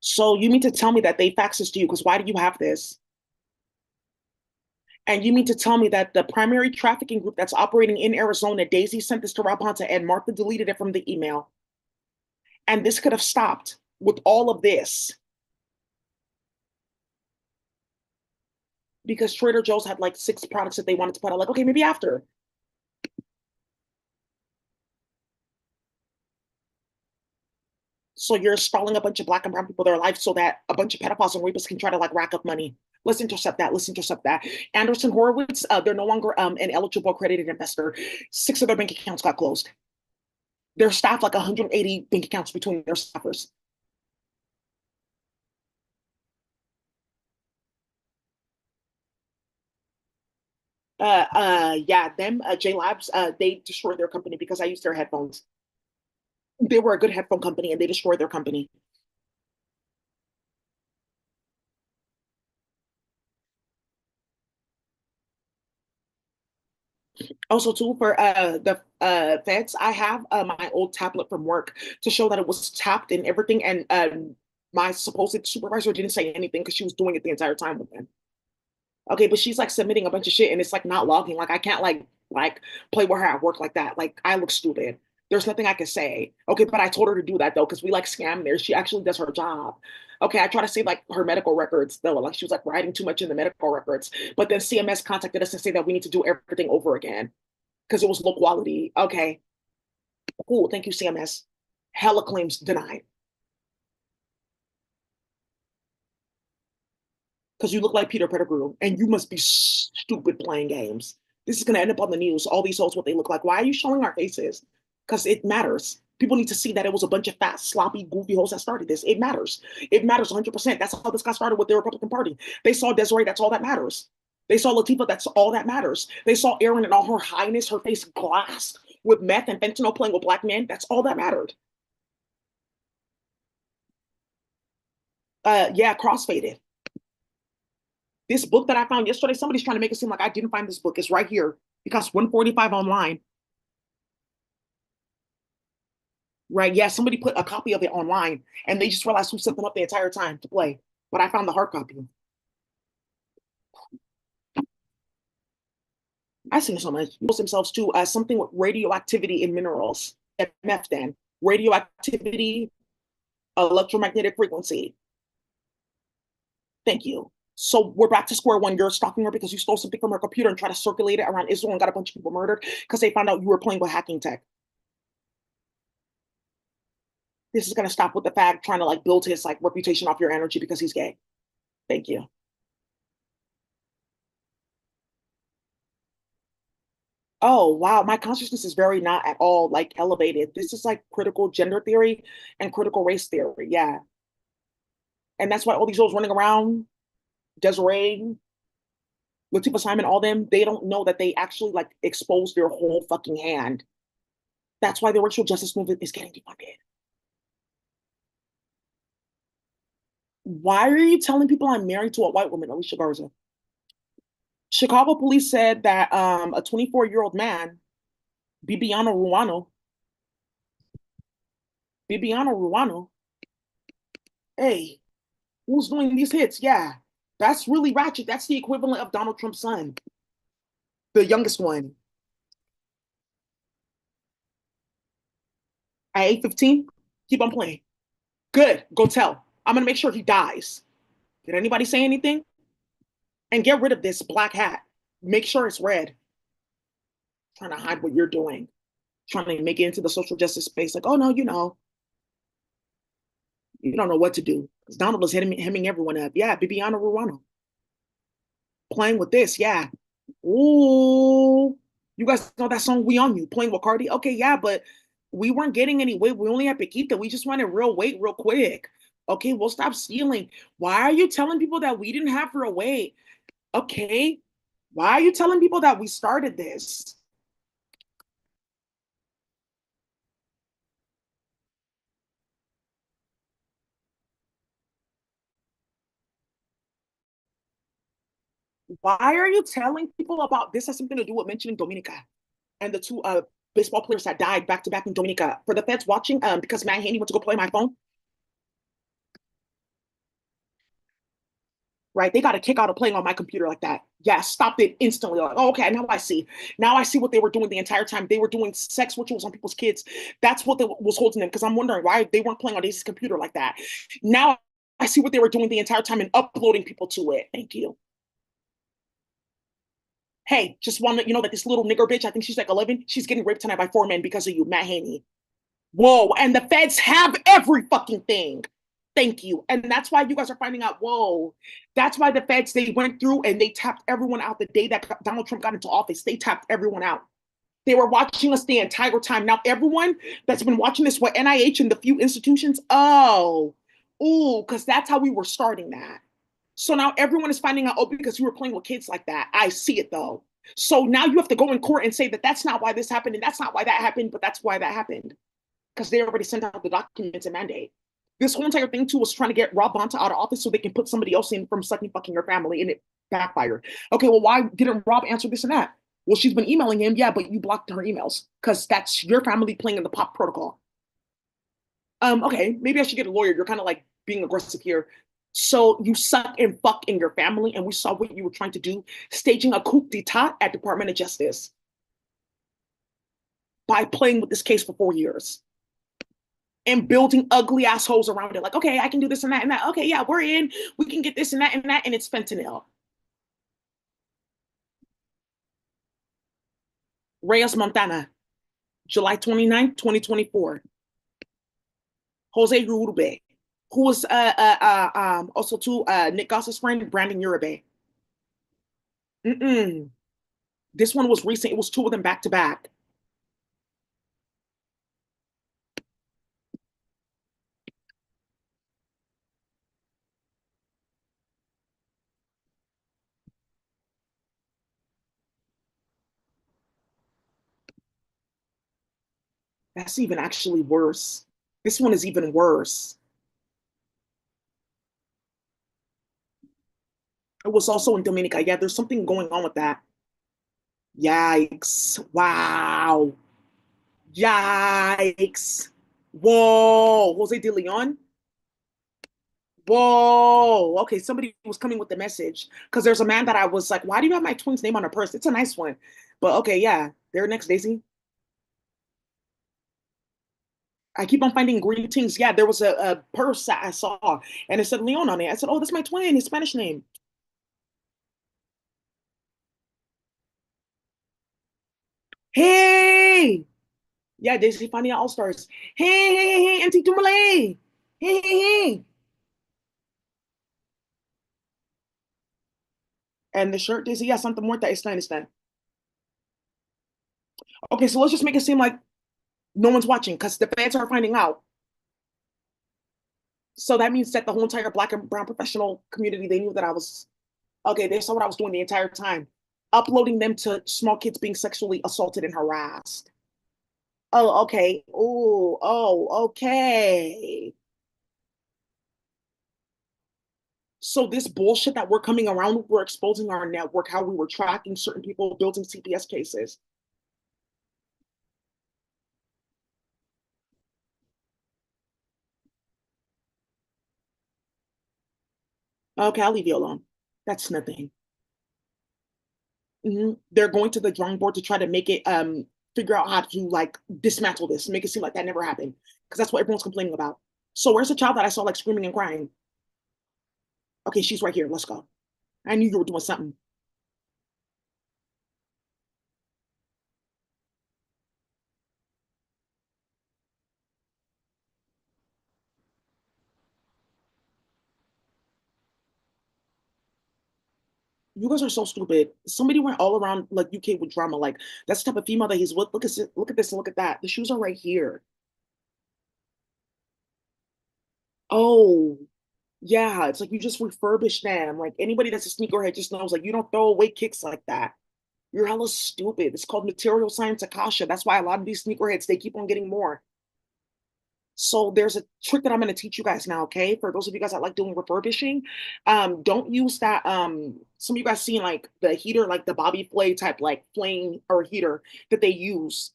So you mean to tell me that they faxed this to you? Because why do you have this? And you mean to tell me that the primary trafficking group that's operating in Arizona, Daisy sent this to Rob Bonta and Martha deleted it from the email. And this could have stopped with all of this because Trader Joe's had like 6 products that they wanted to put out. Like, okay, maybe after. So you're stalling a bunch of black and brown people their lives so that a bunch of pedophiles and rapists can try to like rack up money. Let's intercept that. Let's intercept that. Anderson Horowitz, they're no longer an eligible accredited investor. 6 of their bank accounts got closed. Their staff like 180 bank accounts between their staffers. Yeah, them J Labs, they destroyed their company because I used their headphones. They were a good headphone company and they destroyed their company. Also, too, for the feds, I have my old tablet from work to show that it was tapped and everything, and my supposed supervisor didn't say anything because she was doing it the entire time with them. Okay, but she's like submitting a bunch of shit and it's like not logging. Like I can't like play with her at work like that. Like I look stupid. There's nothing I can say. Okay, but I told her to do that though because we like scam there. She actually does her job. Okay, I try to save like her medical records though. Like she was like writing too much in the medical records. But then CMS contacted us and say that we need to do everything over again because it was low quality. Okay, cool. Thank you, CMS. Hella claims denied because you look like Peter Pettigrew and you must be stupid playing games. This is going to end up on the news. All these hoes, what they look like. Why are you showing our faces? Because it matters. People need to see that it was a bunch of fat, sloppy, goofy hoes that started this. It matters. It matters 100%. That's how this got started with the Republican Party. They saw Desiree, that's all that matters. They saw Latifah, that's all that matters. They saw Erin and all her highness, her face glassed with meth and fentanyl playing with black men. That's all that mattered. Yeah, crossfaded. This book that I found yesterday, somebody's trying to make it seem like I didn't find this book. It's right here because 145 online. Right. Yeah, somebody put a copy of it online and they just realized who set them up the entire time to play. But I found the hard copy. I seen so much. Use themselves too as something with radioactivity in minerals. MF then. Radioactivity, electromagnetic frequency. Thank you. So we're back to square one. You're stalking her because you stole something from her computer and tried to circulate it around Israel and got a bunch of people murdered because they found out you were playing with hacking tech. This is gonna stop with the fag trying to like build his like reputation off your energy because he's gay. Thank you. Oh wow, my consciousness is very not at all like elevated. This is like critical gender theory and critical race theory. Yeah. And that's why all these girls running around, Desiree, Latifah Simon, all them, they don't know that they actually like expose their whole fucking hand. That's why the racial justice movement is getting defunded. Why are you telling people I'm married to a white woman, Alicia Garza? Chicago police said that a 24-year-old man, Bibiano Ruano, Bibiano Ruano, hey, who's doing these hits? Yeah, that's really ratchet. That's the equivalent of Donald Trump's son, the youngest one. At 8:15, keep on playing. Good, go tell. I'm gonna make sure he dies. Did anybody say anything? And get rid of this black hat. Make sure it's red. Trying to hide what you're doing. Trying to make it into the social justice space. Like, oh no, you don't know what to do. Because Donald was hemming everyone up. Yeah, Bibiana Ruano. Playing with this, yeah. Ooh. You guys know that song We On You, playing with Cardi? Okay, yeah, but we weren't getting any weight. We only had Paquita. We just wanted real weight real quick. Okay, we'll stop stealing. Why are you telling people that we didn't have real weight? Okay. Why are you telling people that we started this? Why are you telling people about this has something to do with mentioning Dominica and the two baseball players that died back to back in Dominica? For the feds watching, because Matt Haney went to go play my phone, right? They got a kick out of playing on my computer like that. Yeah, stopped it instantly. Like, oh, okay, now I see. Now I see what they were doing the entire time. They were doing sex rituals on people's kids. That's what was holding them. Because I'm wondering why they weren't playing on Daisy's computer like that. Now I see what they were doing the entire time and uploading people to it. Thank you. Hey, just want to let you know that this little nigger bitch, I think she's like 11, she's getting raped tonight by 4 men because of you, Matt Haney. Whoa, and the feds have every fucking thing. Thank you. And that's why you guys are finding out, whoa, that's why the feds, they went through and they tapped everyone out the day that Donald Trump got into office. They tapped everyone out. They were watching us the entire time. Now, everyone that's been watching this with NIH and the few institutions, oh, ooh, because that's how we were starting that. So now everyone is finding out, oh, because you were playing with kids like that. I see it though. So now you have to go in court and say that that's not why this happened and that's not why that happened, but that's why that happened because they already sent out the documents and mandate. This whole entire thing too was trying to get Rob Bonta out of office so they can put somebody else in from sucking fucking your family, and it backfired. Okay, well, why didn't Rob answer this and that? Well, she's been emailing him, yeah, but you blocked her emails because that's your family playing in the pop protocol. Okay, maybe I should get a lawyer. You're kind of like being aggressive here. So you suck and fuck in your family, and we saw what you were trying to do, staging a coup d'état at Department of Justice by playing with this case for 4 years and building ugly assholes around it. Like, okay, I can do this and that and that. Okay, yeah, we're in. We can get this and that, and it's fentanyl. Reyes Montana, July 29th, 2024. Jose Urube, who was also to Nick Goss's friend, Brandon Uribe. Mm-mm. This one was recent. It was two of them back to back. That's even actually worse. This one is even worse. It was also in Dominica. Yeah, there's something going on with that. Yikes. Wow. Yikes. Whoa. Jose De Leon? Whoa. Okay, somebody was coming with the message. Because there's a man that I was like, why do you have my twin's name on a purse? It's a nice one. But okay, yeah. They're next, Daisy. I keep on finding greetings. Yeah, there was a purse that I saw and it said Leon on it. I said, oh, that's my twin, his Spanish name. Hey. Yeah, Daisy finding out all stars. Hey, hey, hey, hey, Auntie Tumale. Hey, hey, hey. And the shirt, Daisy, yeah, Santa Muerta está en esta. Okay, so let's just make it seem like no one's watching because the fans are finding out. So that means that the whole entire black and brown professional community, they knew that I was okay, they saw what I was doing the entire time. Uploading them to small kids being sexually assaulted and harassed. Oh, okay. Okay. So this bullshit that we're coming around, we're exposing our network, how we were tracking certain people, building CPS cases. Okay, I'll leave you alone. That's nothing. They're going to the drawing board to try to make it figure out how to like dismantle this, make it seem like that never happened. Because that's what everyone's complaining about. So where's the child that I saw like screaming and crying? Okay, she's right here. Let's go. I knew you were doing something. You guys are so stupid. Somebody went all around like UK with drama. Like that's the type of female that he's with. Look at this, look at that. The shoes are right here. Oh, yeah. It's like you just refurbish them. Like anybody that's a sneakerhead just knows like you don't throw away kicks like that. You're hella stupid. It's called material science akasha. That's why a lot of these sneakerheads they keep on getting more. So there's a trick that I'm going to teach you guys now, okay? For those of you guys that like doing refurbishing, don't use that. Some of you guys seen like the heater, like the Bobby Flay type, like flame or heater that they use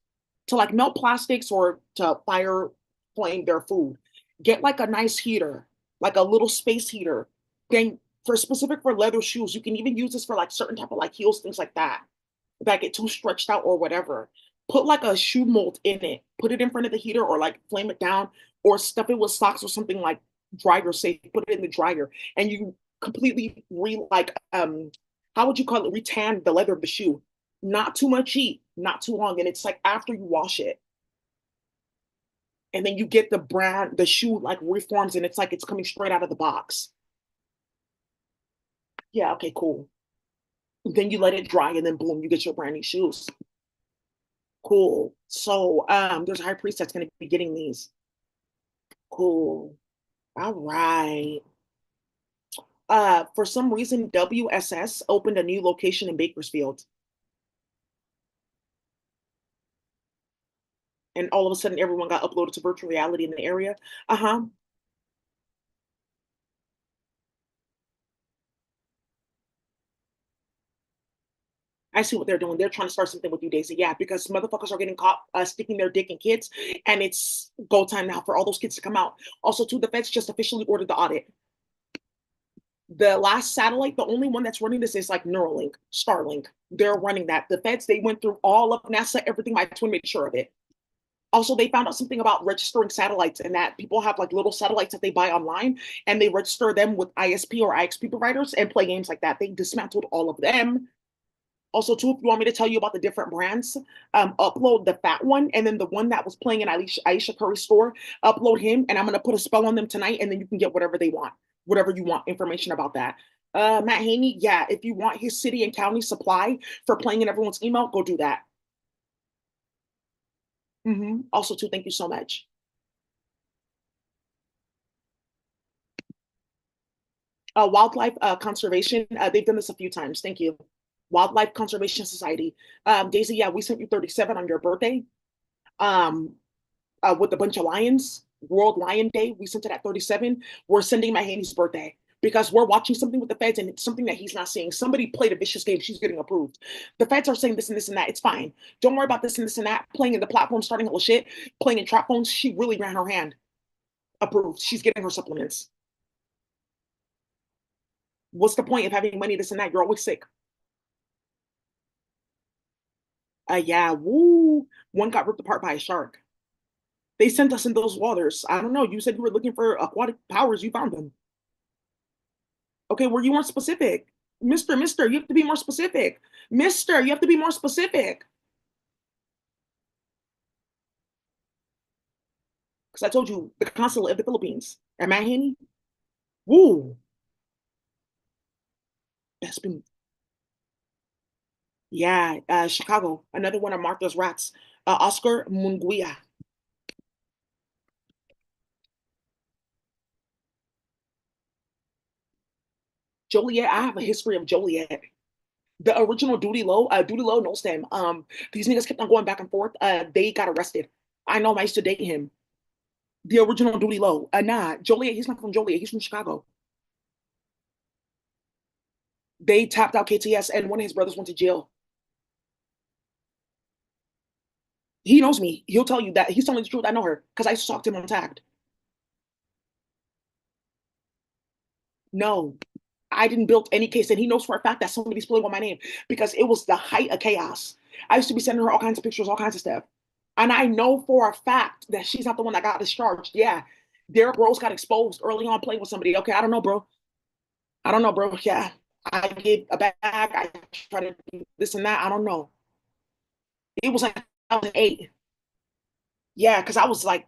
to like melt plastics or to fire flame their food. Get like a nice heater, like a little space heater. Then for specific for leather shoes, you can even use this for like certain type of like heels, things like that that get too stretched out or whatever. Put like a shoe mold in it, put it in front of the heater or like flame it down or stuff it with socks or something like dryer safe, put it in the dryer and you completely how would you call it? Retan the leather of the shoe. Not too much heat, not too long. And it's like after you wash it. And then you get the brand, the shoe like reforms and it's like it's coming straight out of the box. Yeah, okay, cool. Then you let it dry and then boom, you get your brand new shoes. Cool. So there's a high priest that's gonna be getting these. Cool. All right. For some reason, WSS opened a new location in Bakersfield, and all of a sudden, everyone got uploaded to virtual reality in the area. Uh huh. I see what they're doing. They're trying to start something with you, Daisy. Yeah, because motherfuckers are getting caught sticking their dick in kids, and it's go time now for all those kids to come out. Also, too, the feds just officially ordered the audit. The last satellite, the only one that's running this is like Neuralink, Starlink. They're running that. The feds, they went through all of NASA, everything. My twin made sure of it. Also, they found out something about registering satellites and that people have like little satellites that they buy online and they register them with ISP or IXP providers and play games like that. They dismantled all of them. Also, too, if you want me to tell you about the different brands, upload the fat one and then the one that was playing in Aisha Curry's store, upload him and I'm going to put a spell on them tonight and then you can get whatever they want, whatever you want information about that. Matt Haney, yeah, if you want his city and county supply for playing in everyone's email, go do that. Also, too, thank you so much. Wildlife conservation, they've done this a few times. Thank you. Wildlife Conservation Society. Daisy, yeah, we sent you 37 on your birthday um, with a bunch of lions. World Lion Day, we sent it at 37. We're sending my Haney's birthday. because we're watching something with the feds and it's something that he's not seeing. Somebody played a vicious game. She's getting approved. The feds are saying this and this and that. It's fine. Don't worry about this and this and that. Playing in the platform, starting all the shit, playing in trap phones. She really ran her hand. Approved. She's getting her supplements. What's the point of having money, this and that? You're always sick. Yeah, woo. One got ripped apart by a shark. They sent us in those waters. I don't know. You said you were looking for aquatic powers. You found them. Okay, well, you weren't specific. Mister, you have to be more specific. Mister, you have to be more specific. Because I told you the consulate of the Philippines. Am I Haney? Woo. That's been, yeah, Chicago. Another one of Martha's rats. Oscar Munguia. Joliet, I have a history of Joliet. The original Duty Low knows them. These niggas kept on going back and forth. They got arrested. I know him. I used to date him. The original Duty Low. Nah, Joliet. He's not from Joliet. He's from Chicago. They tapped out KTS, and one of his brothers went to jail. He knows me. He'll tell you that he's telling the truth. I know her because I used to talk to him on tagged. No, I didn't build any case, and he knows for a fact that somebody's playing with my name because it was the height of chaos. I used to be sending her all kinds of pictures, all kinds of stuff. And I know for a fact that she's not the one that got discharged. Yeah. Derrick Rose got exposed early on playing with somebody. Okay, I don't know, bro. I don't know, bro. Yeah. I get a bag. I try to do this and that. I don't know. It was like 2008. Yeah, because I was like,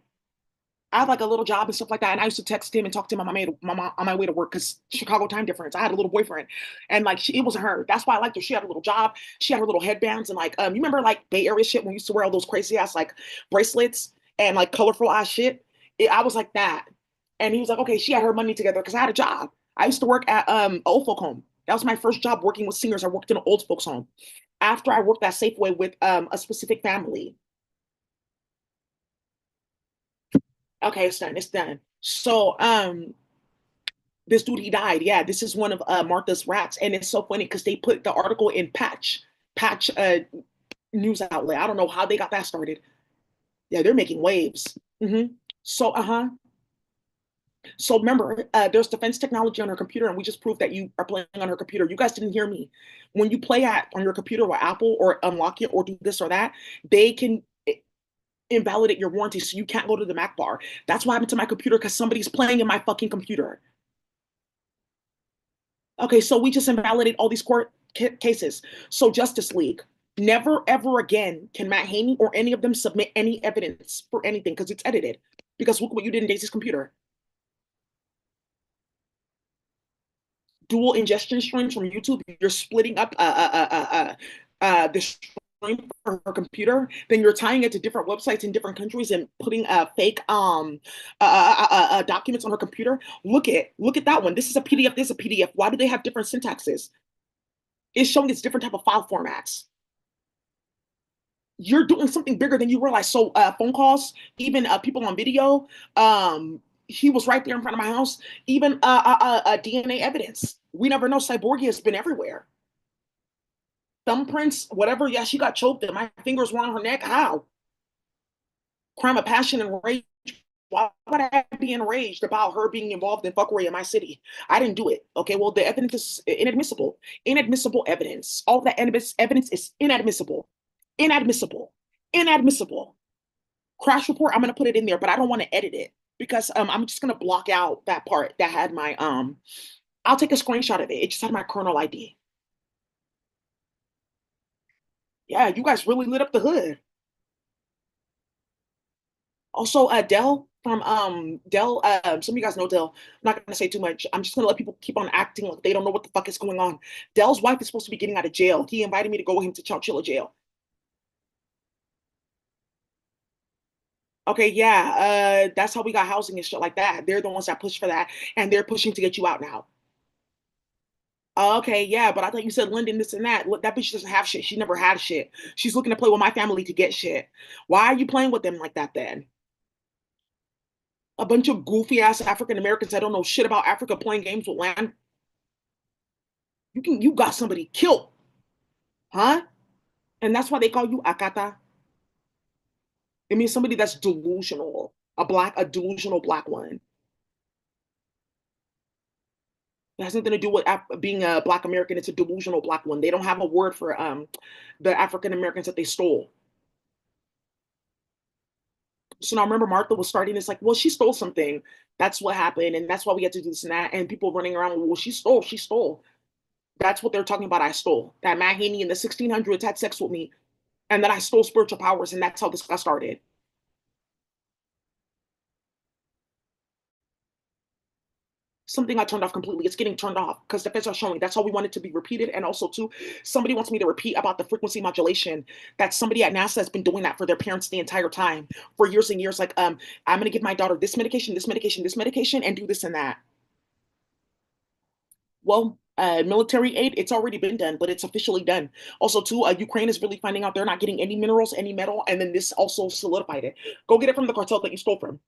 I had like a little job and stuff like that. And I used to text him and talk to him on on my way to work because Chicago time difference. I had a little boyfriend and like it wasn't her. That's why I liked her. She had a little job. She had her little headbands and like, you remember like Bay Area shit when we used to wear all those crazy ass like bracelets and like colorful ass shit? I was like that. And he was like, okay, she had her money together because I had a job. I used to work at old folk home. That was my first job working with seniors. I worked in an old folks home. After I worked at Safeway with a specific family. Okay, it's done. It's done. So this dude he died. Yeah, this is one of Martha's rats, and it's so funny because they put the article in Patch news outlet. I don't know how they got that started. Yeah, they're making waves. So so remember, there's defense technology on her computer, and we just proved that you are playing on her computer. You guys didn't hear me. When you play at on your computer with Apple or unlock it or do this or that, they can invalidate your warranty, so you can't go to the Mac bar. That's what happened to my computer because somebody's playing in my fucking computer. Okay, so we just invalidate all these court cases. So Justice League, never ever again can Matt Haney or any of them submit any evidence for anything because it's edited. Because look what you did in Daisy's computer. Dual ingestion streams from YouTube. You're splitting up the stream for her computer. Then you're tying it to different websites in different countries and putting fake documents on her computer. Look at that one. This is a PDF. This is a PDF. Why do they have different syntaxes? It's showing it's different type of file formats. You're doing something bigger than you realize. So phone calls, even people on video, he was right there in front of my house. Even DNA evidence. We never know. Cyborgia has been everywhere. Thumbprints, whatever. Yeah, she got choked and my fingers were on her neck. How? Crime of passion and rage. Why would I be enraged about her being involved in fuckery in my city? I didn't do it. Okay, well, the evidence is inadmissible. Inadmissible evidence. All that evidence is inadmissible. Inadmissible. Inadmissible. Crash report, I'm gonna put it in there, but I don't want to edit it because I'm just gonna block out that part that had my I'll take a screenshot of it. It just had my kernel ID. Yeah, you guys really lit up the hood. Also, Dell from Dell, some of you guys know Dell. I'm not gonna say too much. I'm just gonna let people keep on acting like they don't know what the fuck is going on. Dell's wife is supposed to be getting out of jail. He invited me to go with him to Chowchilla jail. Okay, yeah, that's how we got housing and shit like that. They're the ones that push for that, and they're pushing to get you out now. Okay, yeah, but I thought you said London, this and that. Look, that bitch doesn't have shit. She never had shit. She's looking to play with my family to get shit. Why are you playing with them like that then? A bunch of goofy ass African Americans that don't know shit about Africa playing games with land. You got somebody killed, huh? And that's why they call you Akata. It means somebody that's delusional, a delusional black one. It has nothing to do with being a black American. It's a delusional black one. They don't have a word for the African Americans that they stole. So now remember Martha was starting this like, well, she stole something. That's what happened, and that's why we had to do this and that. And people running around, well, she stole. That's what they're talking about. I stole. That Matt Haney in the 1600s had sex with me, and then I stole spiritual powers, and that's how this got started. Something I turned off completely. It's getting turned off because the feds are showing. That's how we want it to be repeated. And also, too, somebody wants me to repeat about the frequency modulation. That somebody at NASA has been doing that for their parents the entire time for years and years. Like, I'm going to give my daughter this medication, this medication, this medication, and do this and that. Well, military aid, it's already been done, but it's officially done. Also, too, Ukraine is really finding out they're not getting any minerals, any metal, and then this also solidified it. Go get it from the cartel that you stole from.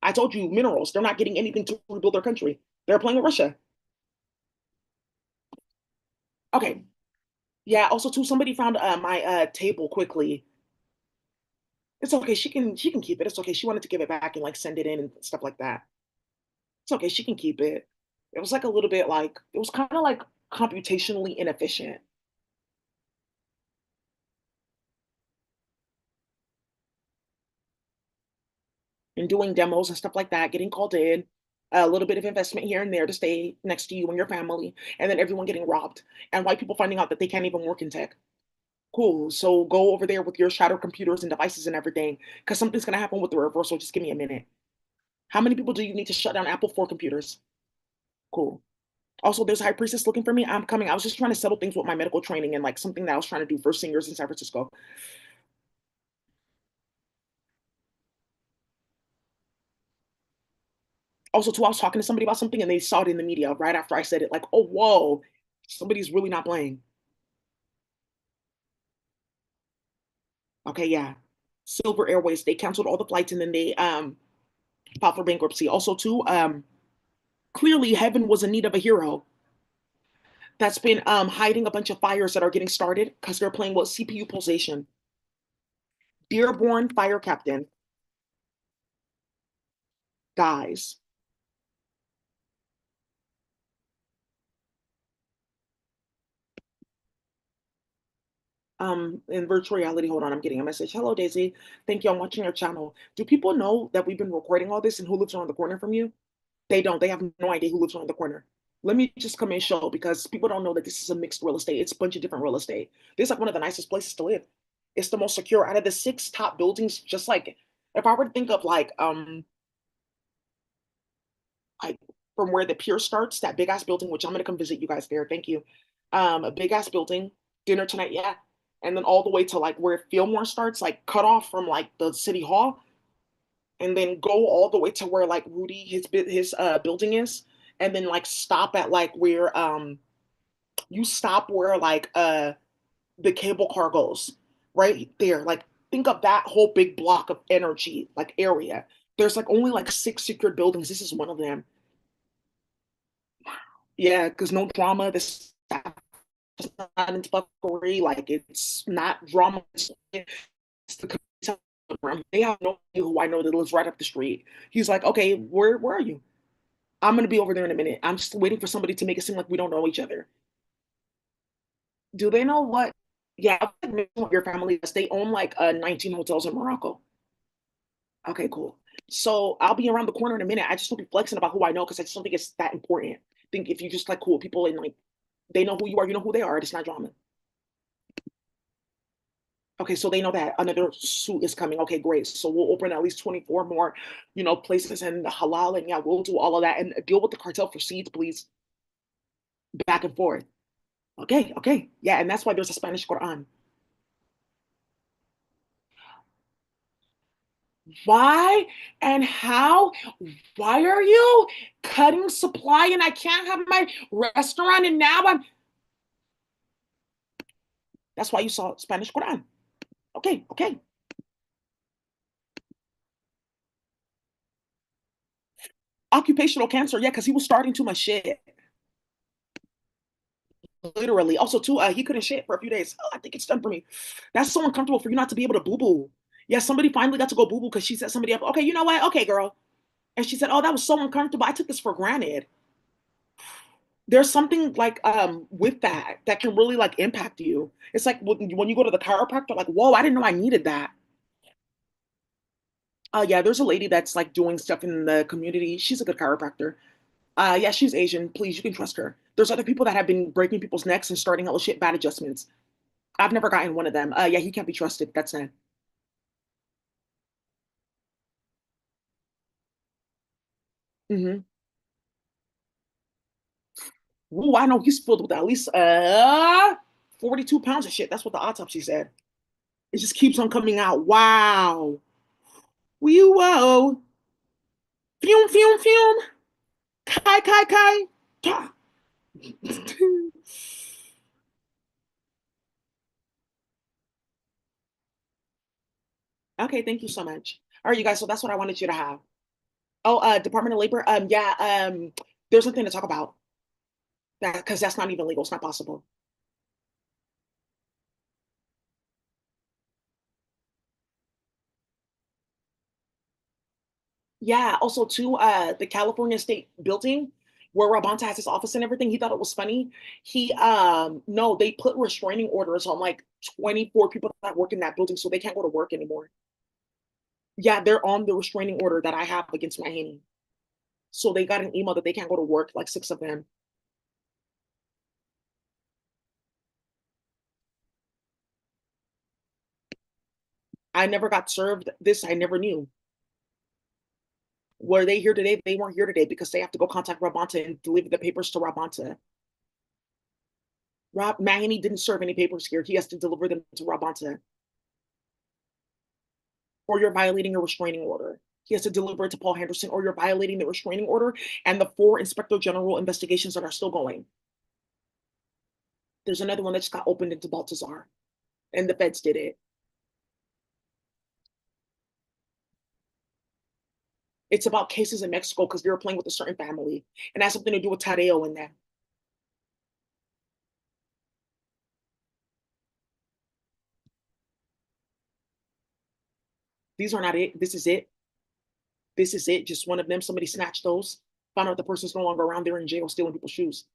I told you minerals. They're not getting anything to rebuild their country. They're playing with Russia. Okay. Yeah. Also, too, somebody found my table quickly. It's okay. She can keep it. It's okay. She wanted to give it back and like send it in and stuff like that. It's okay. She can keep it. It was like a little bit like it was kind of like computationally inefficient. And doing demos and stuff like that, getting called in, a little bit of investment here and there to stay next to you and your family, and then everyone getting robbed, and white people finding out that they can't even work in tech. Cool. So go over there with your shadow computers and devices and everything, because something's gonna happen with the reversal. Just give me a minute. How many people do you need to shut down Apple for computers? Cool. Also, there's a high priestess looking for me. I'm coming. I was just trying to settle things with my medical training and like something that I was trying to do for seniors in San Francisco. Also, too, I was talking to somebody about something and they saw it in the media right after I said it, like, oh, whoa, somebody's really not playing. Okay, yeah. Silver Airways, they canceled all the flights and then they filed for bankruptcy. Also, too, clearly Heaven was in need of a hero that's been hiding a bunch of fires that are getting started because they're playing with CPU pulsation. Dearborn fire captain dies. In virtual reality, hold on, I'm getting a message. Hello, Daisy. Thank you. I'm watching your channel. Do people know that we've been recording all this and who lives around the corner from you? They don't. They have no idea who lives around the corner. Let me just come and show because people don't know that this is a mixed real estate. It's a bunch of different real estate. This is like one of the nicest places to live. It's the most secure out of the six top buildings. Just like if I were to think of like from where the pier starts, that big ass building, which I'm gonna come visit you guys there. Thank you. A big ass building, dinner tonight, yeah. And then all the way to like where Fillmore starts, like cut off from like the city hall, and then go all the way to where like Rudy his building is, and then like stop at like where you stop where like the cable car goes right there. Like think of that whole big block of energy like area. There's like only like six secured buildings. This is one of them. Yeah, because no drama. This is not into fuckery. Like it's not drama. It's the program. They have no idea who I know that lives right up the street. He's like, okay, where are you? I'm gonna be over there in a minute. I'm just waiting for somebody to make it seem like we don't know each other. Do they know what? Yeah, your family. Yes, they own like 19 hotels in Morocco. Okay, cool. So I'll be around the corner in a minute. I just don't be flexing about who I know because I just don't think it's that important. I think if you just like cool people and like they know who you are, you know who they are. It's not drama. Okay, so they know that another suit is coming. Okay, great. So we'll open at least 24 more, places and halal, and yeah, we'll do all of that and deal with the cartel for seeds, please. Back and forth. Okay, okay. Yeah, and that's why there's a Spanish Quran. Why and how? Why are you cutting supply and I can't have my restaurant and now I'm that's why you saw Spanish Quran. Okay, okay. Occupational cancer, yeah, because he was starting too much shit. Literally. Also, too, he couldn't shit for a few days. Oh, I think it's done for me. That's so uncomfortable for you not to be able to boo boo. Yeah, somebody finally got to go boo boo because she set somebody up. Okay, you know what? Okay, girl. And she said, "Oh, that was so uncomfortable. I took this for granted." There's something like with that can really like impact you. It's like when you go to the chiropractor, like, whoa, I didn't know I needed that. Yeah, there's a lady that's like doing stuff in the community. She's a good chiropractor. Yeah, she's Asian. Please, you can trust her. There's other people that have been breaking people's necks and starting hella shit bad adjustments. I've never gotten one of them. Yeah, he can't be trusted. That's it. Mm-hmm. Ooh, I know he's filled with at least 42 pounds of shit. That's what the autopsy said. It just keeps on coming out. Wow. Wee whoa. Fume, fume, fume. Kai, kai, kai. Ta. Okay, thank you so much. All right, you guys. So that's what I wanted you to have. Oh, Department of Labor. Yeah. There's something to talk about that because that's not even legal. It's not possible. Yeah. Also, too, the California State building where Bonta has his office and everything. He thought it was funny. He no, they put restraining orders on like 24 people that work in that building, so they can't go to work anymore. Yeah, they're on the restraining order that I have against my Haney. So they got an email that they can't go to work, like six of them. I never got served this. I never knew. Were they here today? They weren't here today because they have to go contact Rabanta and deliver the papers to Rabanta. Rob Mahoney didn't serve any papers here. He has to deliver them to Rabanta. Or you're violating a restraining order. He has to deliver it to Paul Henderson, or you're violating the restraining order and the four Inspector General investigations that are still going. There's another one that just got opened into Baltazar, and the feds did it. It's about cases in Mexico because they were playing with a certain family, and that's something to do with Tadeo and them. These are not it. This is it. This is it. Just one of them. Somebody snatched those. Found out the person's no longer around. They're in jail stealing people's shoes.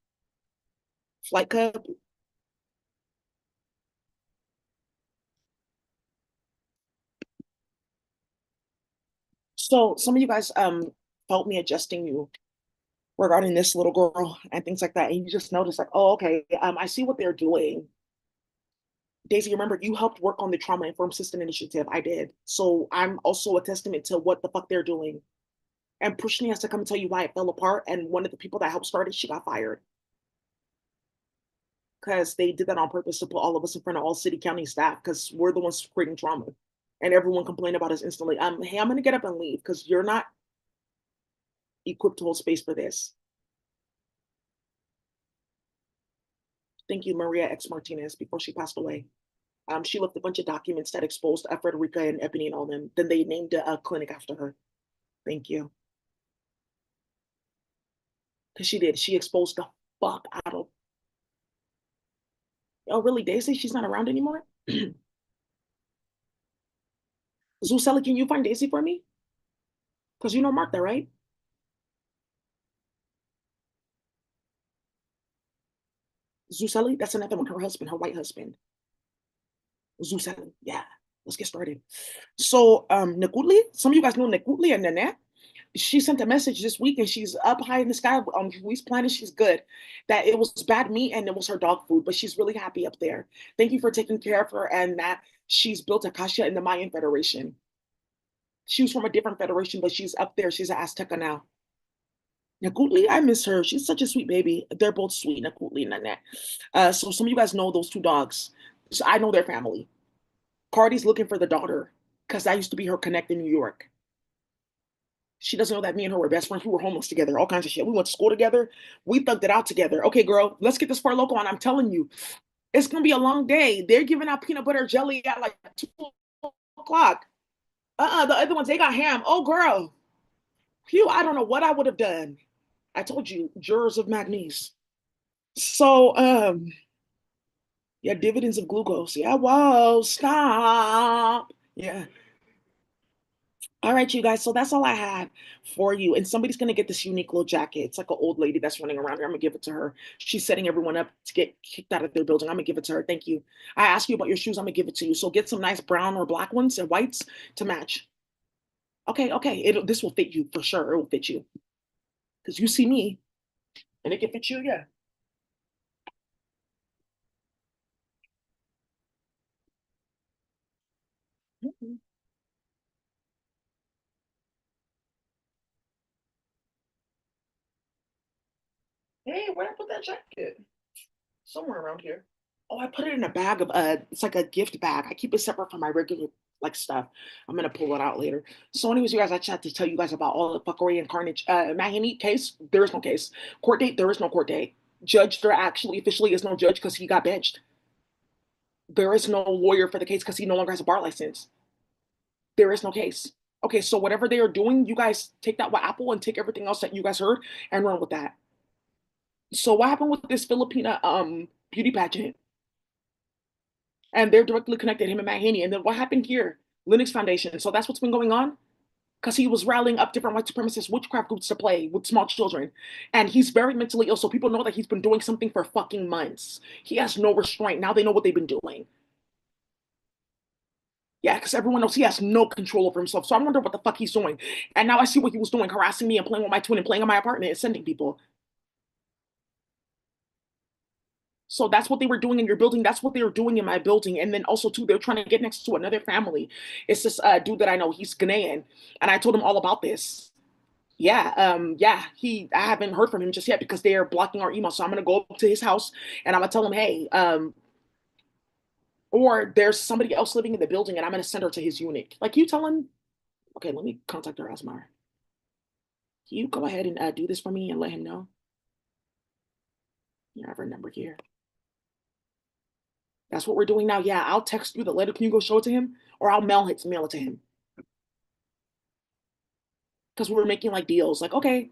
Flight Cub. So some of you guys felt me adjusting you regarding this little girl and things like that. And you just notice, like, oh, okay, I see what they're doing. Daisy, remember you helped work on the Trauma Informed System Initiative. I did. So I'm also a testament to what the fuck they're doing. And Pushni has to come and tell you why it fell apart. And one of the people that helped start it, she got fired because they did that on purpose to put all of us in front of all city county staff because we're the ones creating trauma. And everyone complained about us instantly. Hey, I'm gonna get up and leave because you're not equipped to hold space for this. Thank you, Maria X Martinez, before she passed away. She left a bunch of documents that exposed Frederica and Ebony and all them. Then they named a clinic after her. Thank you. Because she did. She exposed the fuck out of. Oh, really, Daisy? She's not around anymore? Zuseli, can you find Daisy for me? Because you know Martha, right? Zuseli, that's another one, her husband, her white husband. Zuseli, yeah. Let's get started. So, Nakutli, some of you guys know Nakutli and Nanette. She sent a message this week and she's up high in the sky on Luis Planet. She's good. That it was bad meat and it was her dog food, but she's really happy up there. Thank you for taking care of her and that she's built a kasha in the Mayan Federation. She was from a different federation, but she's up there. She's an Azteca now. Nakutli, I miss her. She's such a sweet baby. They're both sweet, Nakutli and Nanette. So some of you guys know those two dogs. So I know their family. Cardi's looking for the daughter because that used to be her connect in New York. She doesn't know that me and her were best friends. We were homeless together, all kinds of shit. We went to school together. We thugged it out together. Okay, girl, let's get this far local on. I'm telling you, it's gonna be a long day. They're giving out peanut butter jelly at like 2 o'clock. The other ones they got ham. Oh, girl, Phew, I don't know what I would have done. I told you, jurors of magnesium. So, yeah, dividends of glucose. Yeah, whoa, stop. Yeah. All right, you guys. So that's all I had for you. And somebody's gonna get this unique little jacket. It's like an old lady that's running around here. I'm gonna give it to her. She's setting everyone up to get kicked out of their building. I'm gonna give it to her. Thank you. I asked you about your shoes. I'm gonna give it to you. So get some nice brown or black ones and whites to match. Okay, okay. This will fit you for sure. It will fit you because you see me and it can fit you. Yeah. Mhm. Hey, where I put that jacket? Somewhere around here. Oh, I put it in a bag of it's like a gift bag. I keep it separate from my regular like stuff. I'm gonna pull it out later. So, anyways, you guys, I tried to tell you guys about all the fuckery and carnage. Mahoney case, there is no case. Court date, there is no court date. Judge, there actually officially is no judge because he got benched. There is no lawyer for the case because he no longer has a bar license. There is no case. Okay, so whatever they are doing, you guys take that with Apple and take everything else that you guys heard and run with that. So what happened with this Filipina beauty pageant? And they're directly connected, him and Matt Haney. And then what happened here? Linux Foundation. So that's what's been going on? Because he was rallying up different white supremacist witchcraft groups to play with small children. And he's very mentally ill. So people know that he's been doing something for fucking months. He has no restraint. Now they know what they've been doing. Yeah, because everyone knows he has no control over himself. So I wonder what the fuck he's doing. And now I see what he was doing, harassing me and playing with my twin and playing in my apartment and sending people. So that's what they were doing in your building. That's what they were doing in my building. And then also too, they're trying to get next to another family. It's this dude that I know. He's Ghanaian, and I told him all about this. Yeah. I haven't heard from him just yet because they are blocking our email. So I'm gonna go up to his house and I'm gonna tell him, hey, or there's somebody else living in the building, and I'm gonna send her to his unit. Like you tell him, okay, let me contact her, Asmar. Can you go ahead and do this for me and let him know? Yeah, I have her number here. That's what we're doing now. Yeah, I'll text you the letter. Can you go show it to him? Or I'll mail it to him. Because we were making like deals. Like, okay,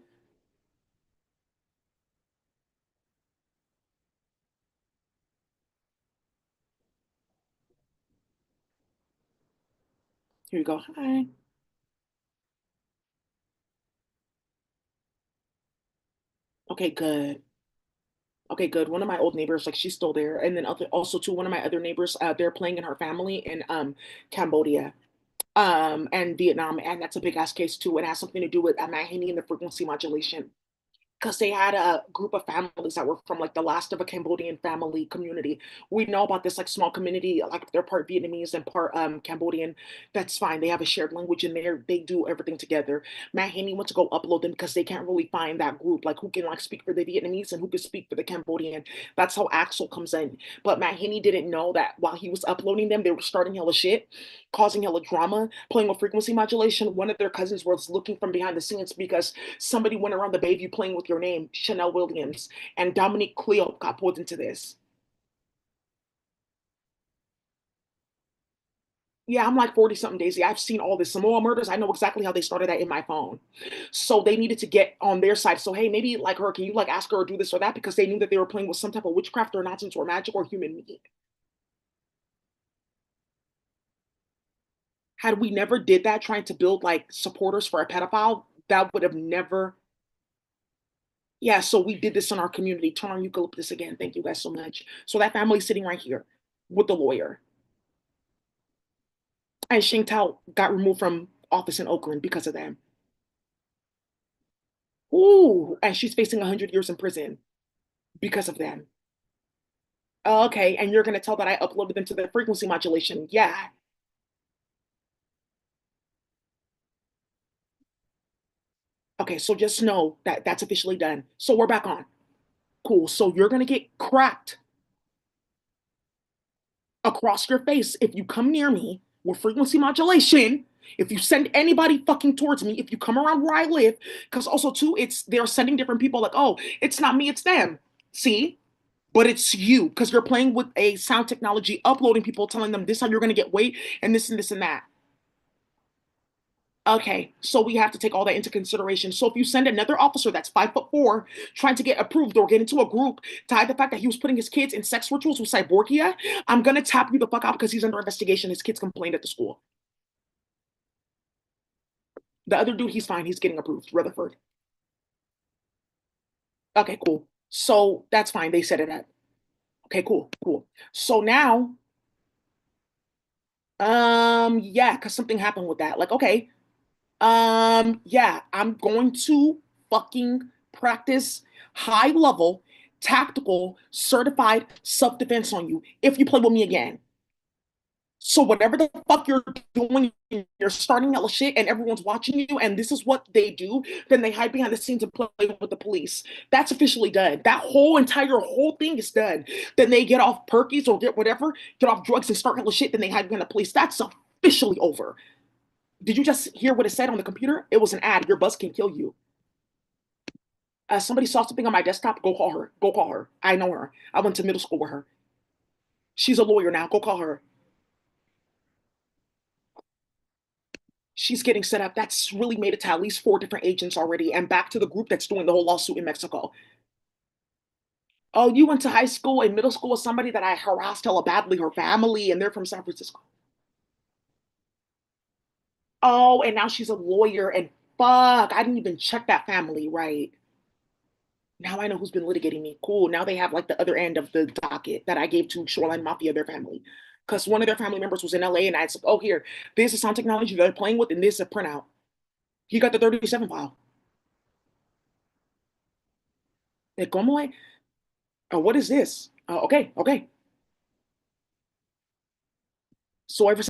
here you go. Hi. Okay, good. Okay, good. One of my old neighbors, like she's still there. And then also too, one of my other neighbors, they're playing in her family in Cambodia. And Vietnam, and that's a big ass case too. It has something to do with Mahini and the frequency modulation. Because they had a group of families that were from like the last of a Cambodian family community. We know about this like small community, like they're part Vietnamese and part Cambodian. That's fine. They have a shared language in there. They do everything together. Matt Haney went to go upload them because they can't really find that group, like who can like speak for the Vietnamese and who can speak for the Cambodian. That's how Axel comes in. But Matt Haney didn't know that while he was uploading them, they were starting hella shit, causing hella drama, playing with frequency modulation. One of their cousins was looking from behind the scenes because somebody went around the Bayview playing with your name, Chanel Williams, and Dominique Cleo got pulled into this. Yeah, I'm like 40 something Daisy. I've seen all this Samoa murders. I know exactly how they started that in my phone. So they needed to get on their side. So hey, maybe like her, can you like ask her or do this or that? Because they knew that they were playing with some type of witchcraft or nonsense or magic or human meat. Had we never did that trying to build like supporters for a pedophile, that would have never. Yeah, so we did this in our community. Turn on eucalyptus again. Thank you guys so much. So that family's sitting right here with the lawyer. And Shing Tao got removed from office in Oakland because of them. Ooh, and she's facing 100 years in prison because of them. Okay, and you're gonna tell that I uploaded them to the frequency modulation. Yeah. Okay, so just know that that's officially done. So we're back on. Cool. So you're gonna get cracked across your face if you come near me with frequency modulation. If you send anybody fucking towards me, if you come around where I live, because also too, it's they're sending different people like, oh, it's not me, it's them. See? But it's you because you're playing with a sound technology, uploading people, telling them this how you're gonna get weight and this and this and that. Okay, so we have to take all that into consideration. So if you send another officer that's 5'4", trying to get approved or get into a group to hide the fact that he was putting his kids in sex rituals with Cyborgia, I'm gonna tap you the fuck out because he's under investigation. His kids complained at the school. The other dude, he's fine. He's getting approved. Rutherford. Okay, cool. So that's fine. They set it at. Okay, cool, cool. So now, yeah, because something happened with that. Like, okay, yeah, I'm going to fucking practice high level, tactical, certified self defense on you if you play with me again. So whatever the fuck you're doing, you're starting out shit and everyone's watching you, and this is what they do, then they hide behind the scenes and play with the police. That's officially done. That whole thing is done. Then they get off perkies or get whatever, get off drugs and start hella shit, then they hide behind the police. That's officially over. Did you just hear what it said on the computer? It was an ad. Your buzz can kill you. Somebody saw something on my desktop. Go call her. Go call her. I know her. I went to middle school with her. She's a lawyer now. Go call her. She's getting set up. That's really made it to at least 4 different agents already, and back to the group that's doing the whole lawsuit in Mexico. Oh, you went to high school and middle school with somebody that I harassed hella badly, her family, and they're from San Francisco. Oh, and now she's a lawyer, and fuck, I didn't even check that family right. Now I know who's been litigating me. Cool. Now they have like the other end of the docket that I gave to Shoreline Mafia, their family. Because one of their family members was in LA and I said, oh, here, this is sound technology they're playing with, and this is a printout. He got the 37 file. Like, ¿cómo es? What is this? Okay, okay. So ever